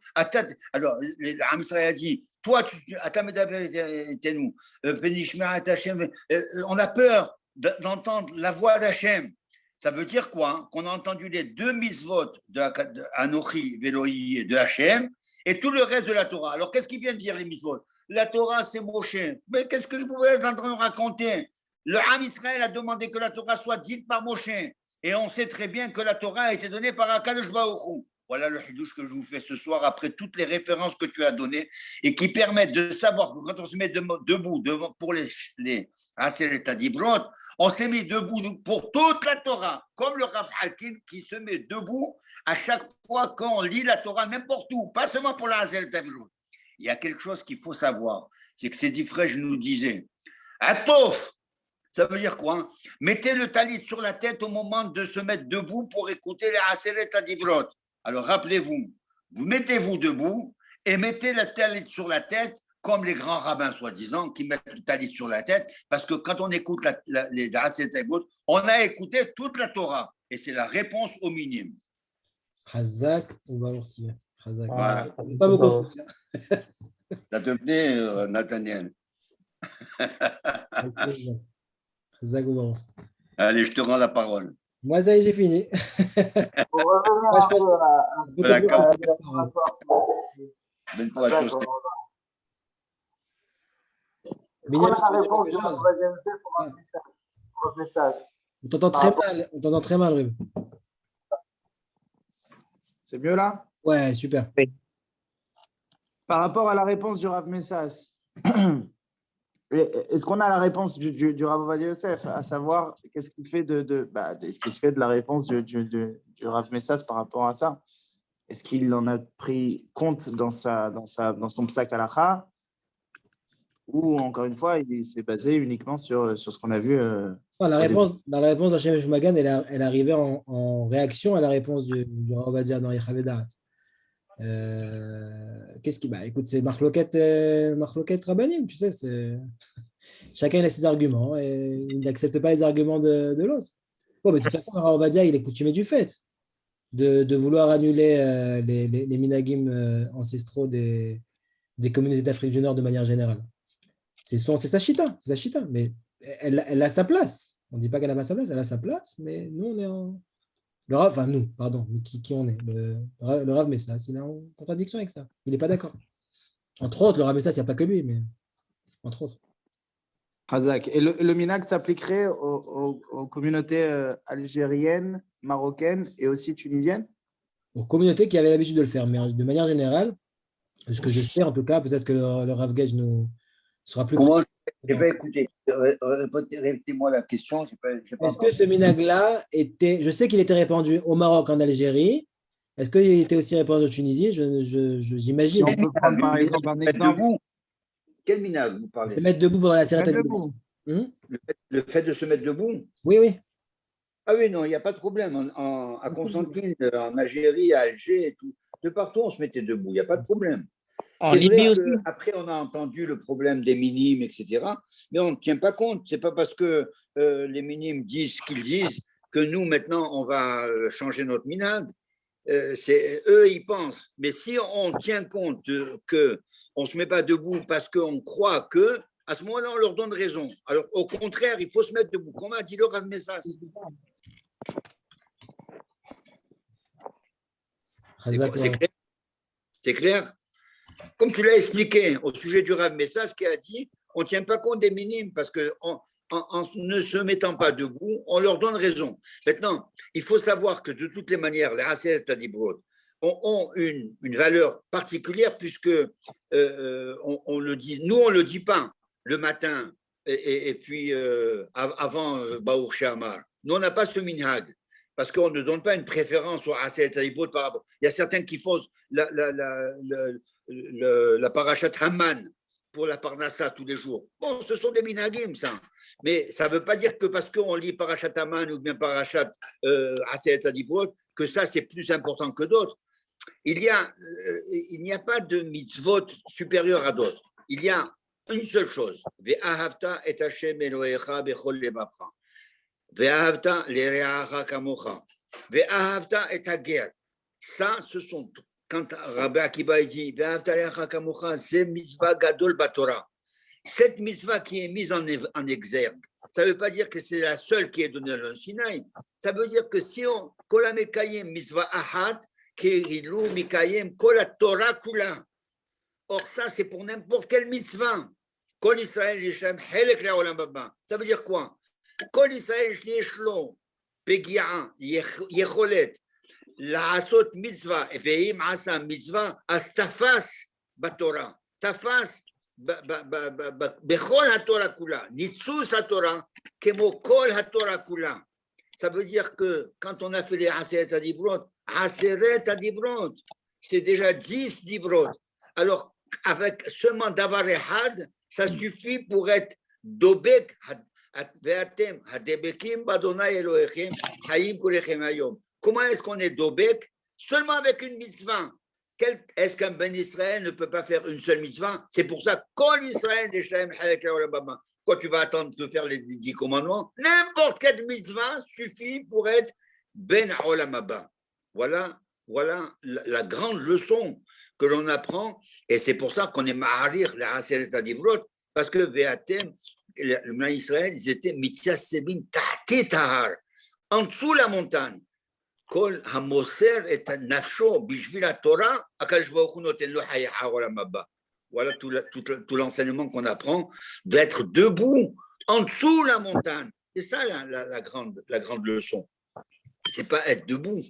Alors, l'Am Israël a dit, toi, Atam Edaber, nous, on a peur d'entendre la voix d'Hachem. Ça veut dire quoi? Qu'on a entendu les 2 mitzvot de Anochi, Velohi et de Hachem, et tout le reste de la Torah. Alors, qu'est-ce qu'ils viennent dire, les mitzvot? La Torah, c'est Moshe. Mais qu'est-ce que vous êtes en train de raconter? Le Ham Israël a demandé que la Torah soit dite par Moshe. Et on sait très bien que la Torah a été donnée par Akadosh Baruch Hu. Voilà le hidouche que je vous fais ce soir, après toutes les références que tu as données et qui permettent de savoir que quand on se met debout pour les Aseret Adibrot, on s'est mis debout pour toute la Torah, comme le Rav Halkin qui se met debout à chaque fois qu'on lit la Torah n'importe où, pas seulement pour la Aseret Adibrot. Il y a quelque chose qu'il faut savoir, c'est que Sidi Frege nous disait Atof, ça veut dire quoi? Mettez le talit sur la tête au moment de se mettre debout pour écouter les Aseret Adibrot. Alors rappelez-vous, vous mettez-vous debout et mettez le talit sur la tête comme les grands rabbins soi-disant qui mettent le talit sur la tête parce que quand on écoute les Aseret Adibrot, on a écouté toute la Torah et c'est la réponse au minimum.
Hazak ou Baourti. Hazak.
Voilà.
Pas beaucoup.
Ça te plaît, Nathaniel?
Hazak ou Baourti.
Allez, je te rends la parole.
Moi, ça y est, j'ai fini.
Pour revenir
Moi,
un
je pense
peu à
D'accord.
la
Même pour la chaussée.
Benjamin,
la
tu veux dire
réponse
quelque
de
chose?
votre message.
On t'entend très mal. On t'entend très mal, Rub.
C'est mieux là?
Ouais, super.
Par rapport à la réponse du Rav Messas, est-ce qu'on a la réponse du Rav Ovadia Yosef, à savoir qu'est-ce qu'il fait ce qui se fait de la réponse du Rav Messas par rapport à ça? Est-ce qu'il en a pris compte dans son psak halacha ou encore une fois il s'est basé uniquement sur ce qu'on a vu?
La réponse d'Hachem Shmagan, elle arrivait en réaction à la réponse du Rav Ovadia dans Yechavedat. Qu'est-ce qui. Écoute, c'est Marloquette Rabbanim, tu sais. Chacun il a ses arguments et il n'accepte pas les arguments de l'autre. Bon, mais de toute façon, Rav Ovadia, il est coutumé du fait de vouloir annuler les minagim ancestraux des communautés d'Afrique du Nord de manière générale. C'est sa chita, mais elle a sa place. On ne dit pas qu'elle n'a pas sa place, elle a sa place, mais nous, on est en. Le Rav, enfin nous, pardon, qui on est? Le Rav Messas, il est en contradiction avec ça. Il n'est pas d'accord. Entre autres, le Rav Messas, il n'y a pas que lui, mais entre autres.
Hazak. Et le minag s'appliquerait aux communautés algériennes, marocaines et aussi tunisiennes?
Aux communautés qui avaient l'habitude de le faire, mais de manière générale, ce que j'espère en tout cas, peut-être que le Rav Gage nous sera plus.
Comment? Je n'ai pas écouté. Répétez-moi la question.
Est-ce que ce minag-là était. Je sais qu'il était répandu au Maroc, en Algérie. Est-ce qu'il était aussi répandu en Tunisie? J'imagine.
Si on peut prendre par exemple un exemple.
Quel minag vous parlez?
Se mettre debout pendant la sérénité.
Le fait de se mettre debout?
Oui.
Ah oui, non, il n'y a pas de problème. À Constantine, en Algérie, à Alger, et tout, de partout, on se mettait debout. Il n'y a pas de problème.
En
C'est
Libye
vrai
aussi.
qu'après, on a entendu le problème des minimes, etc. Mais on ne tient pas compte. Ce n'est pas parce que les minimes disent ce qu'ils disent que nous, maintenant, on va changer notre minag. C'est eux, ils pensent. Mais si on tient compte qu'on ne se met pas debout parce qu'on croit que, à ce moment-là, on leur donne raison. Alors, au contraire, il faut se mettre debout. Comment a dit le Rav Messas? C'est clair? C'est clair? Comme tu l'as expliqué au sujet du Rav Messas qui a dit, on ne tient pas compte des minimes parce qu'en en ne se mettant pas debout, on leur donne raison. Maintenant, il faut savoir que de toutes les manières, les Aseret Adibrot ont une valeur particulière puisque on le dit, nous, on ne le dit pas le matin et puis avant Baour Shamar. Nous, on n'a pas ce minhag parce qu'on ne donne pas une préférence aux Aseret Adibrot par rapport. Il y a certains qui font la parachat Haman pour la Parnassa tous les jours. Bon, ce sont des minhagim, ça. Mais ça ne veut pas dire que parce qu'on lit Parashat Haman ou bien Parashat Aseret Adibrot, que ça, c'est plus important que d'autres. Il n'y a pas de mitzvot supérieur à d'autres. Il y a une seule chose. Ve'ahavta et Hashem Elohecha bechol levacha. Ve'ahavta lereacha kamocha. Ve'ahavta et hager. Ça, ce sont... Quand Rabbi Akiba dit c'est mitzvah gadol batora, cette mitzvah qui est mise en exergue, ça ne veut pas dire que c'est la seule qui est donnée dans le Sinaï. Ça veut dire que si on kol mekayem mitzvah ahad keilu mekayem kol Torah kula. Or ça c'est pour n'importe quelle mitzvah. Kol Israël yeshem helek le'olam haba. Ça veut dire quoi? Kol Israël yeshlo pegia yecholet. לעשות מצווה, ואם עשה מצווה, אז תפס בתורה, תפס בכל התורה כולה, ניצוץ התורה כמו כל התורה כולה. Ça veut dire que quand on a fait les Aseret Adibrot, c'est déjà 10 dibrot. Alors, avec seulement Davar Ehad, ça suffit pour être Dobek, Ve'atem, Hadebekim, Badonai Elohechem, Hayim Kulechem Hayom. Comment est-ce qu'on est Dobek? Seulement avec une mitzvah. Est-ce qu'un Ben Israël ne peut pas faire une seule mitzvah? C'est pour ça, quand Israël, quand tu vas attendre de faire les 10 commandements, n'importe quelle mitzvah suffit pour être Ben Olam Haba. Voilà la grande leçon que l'on apprend. Et c'est pour ça qu'on est Ma'arir, la Aseret Adibrot, parce que Ve'atem, le Ben Israël, ils étaient Mitzasebim Tahti Tahar, en dessous la montagne. Kol hamoser et nafsho bishvil Torah, akadosh baruch hu noten lo haya olam haba. Voilà tout l'enseignement qu'on apprend, d'être debout en dessous la montagne. C'est ça la grande leçon. C'est pas être debout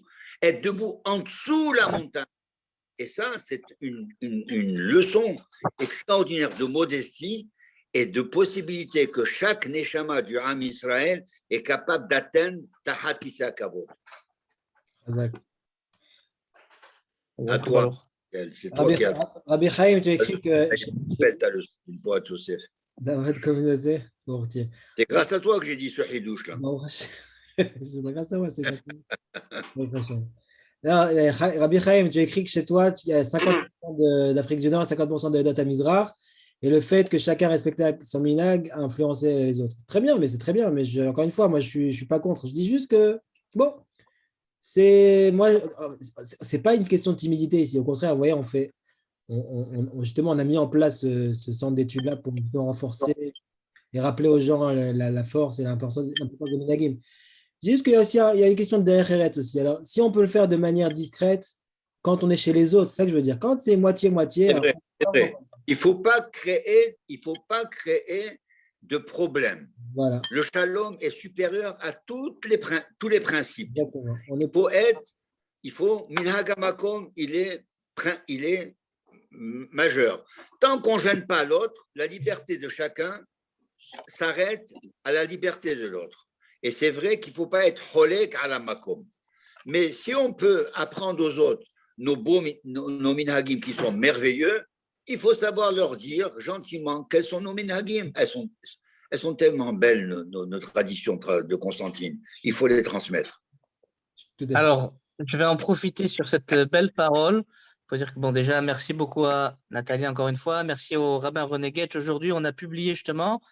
en dessous la montagne. Et ça, c'est une leçon extraordinaire de modestie et de possibilité que chaque neshama du Am Israël est capable d'atteindre Tahat Kisa Kavod. À toi. C'est toi qui as.
Rabbi Chaim, tu as écrit que.
Belle ta leçon, une fois à Joseph.
Dans votre communauté,
c'est grâce à toi que j'ai dit ce hidouche là.
C'est grâce à moi, c'est Rabbi Chaim, tu as écrit que chez toi, il y a 50% d'Afrique du Nord et 50% de Dot Mizrach, et le fait que chacun respectait son minag a influencé les autres. Très bien, mais c'est très bien. Mais encore une fois, moi, je suis pas contre. Je dis juste que, bon, c'est pas une question de timidité ici. Au contraire, vous voyez, justement, on a mis en place ce centre d'études-là pour renforcer et rappeler aux gens la force et l'importance de minagim. Juste qu'il y a aussi une question de derrière aussi. Alors, si on peut le faire de manière discrète, quand on est chez les autres, c'est ça que je veux dire. Quand c'est moitié-moitié.
C'est vrai. Il ne faut pas créer de problème. Voilà. Le shalom est supérieur à tous les principes. Il faut minhag hamakom, il est majeur. Tant qu'on ne gêne pas l'autre, la liberté de chacun s'arrête à la liberté de l'autre. Et c'est vrai qu'il ne faut pas être cholek à la makom. Mais si on peut apprendre aux autres nos minhagim qui sont merveilleux, il faut savoir leur dire gentiment quels sont nos minhagim. Elles sont tellement belles, nos traditions de Constantine. Il faut les transmettre.
Alors, je vais en profiter sur cette belle parole. Il faut dire que, déjà, merci beaucoup à Nathalie encore une fois. Merci au rabbin René Getch. Aujourd'hui, on a publié justement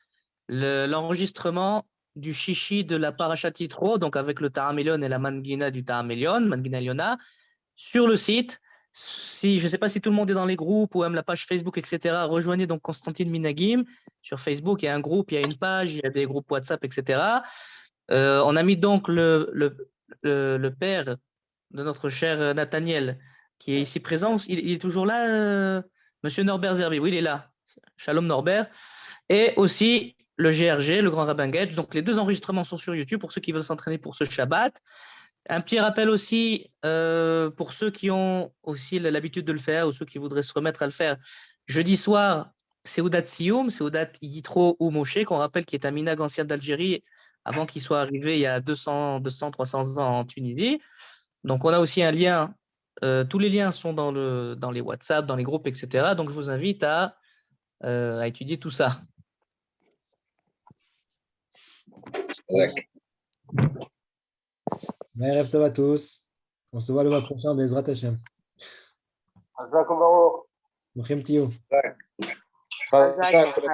l'enregistrement du chichi de la Parashat Yitro, donc avec le Ta'am Elyon et la Mangina du Ta'am Elyon, Mangina Elyona, sur le site. Je ne sais pas si tout le monde est dans les groupes ou même la page Facebook, etc. Rejoignez donc Constantine Minagim. Sur Facebook, il y a un groupe, il y a une page, il y a des groupes WhatsApp, etc. On a mis donc le père de notre cher Nathaniel, qui est ici présent. Il est toujours là, Monsieur Norbert Zerbi. Oui, il est là. Shalom Norbert. Et aussi le GRG, le Grand Rabbin Getz. Donc, les deux enregistrements sont sur YouTube pour ceux qui veulent s'entraîner pour ce Shabbat. Un petit rappel aussi pour ceux qui ont aussi l'habitude de le faire ou ceux qui voudraient se remettre à le faire. Jeudi soir, Seudat Sioum, Seudat Yitro ou Moshe, qu'on rappelle qui est un minag ancien d'Algérie avant qu'il soit arrivé il y a 200, 300 ans en Tunisie. Donc, on a aussi un lien. Tous les liens sont dans les WhatsApp, dans les groupes, etc. Donc, je vous invite à étudier tout ça.
Erev Tov à tous. On se voit le mois prochain, Bezrat Hashem.
Jazakum Baruch.
Bochem Tiyou.
Jazakum.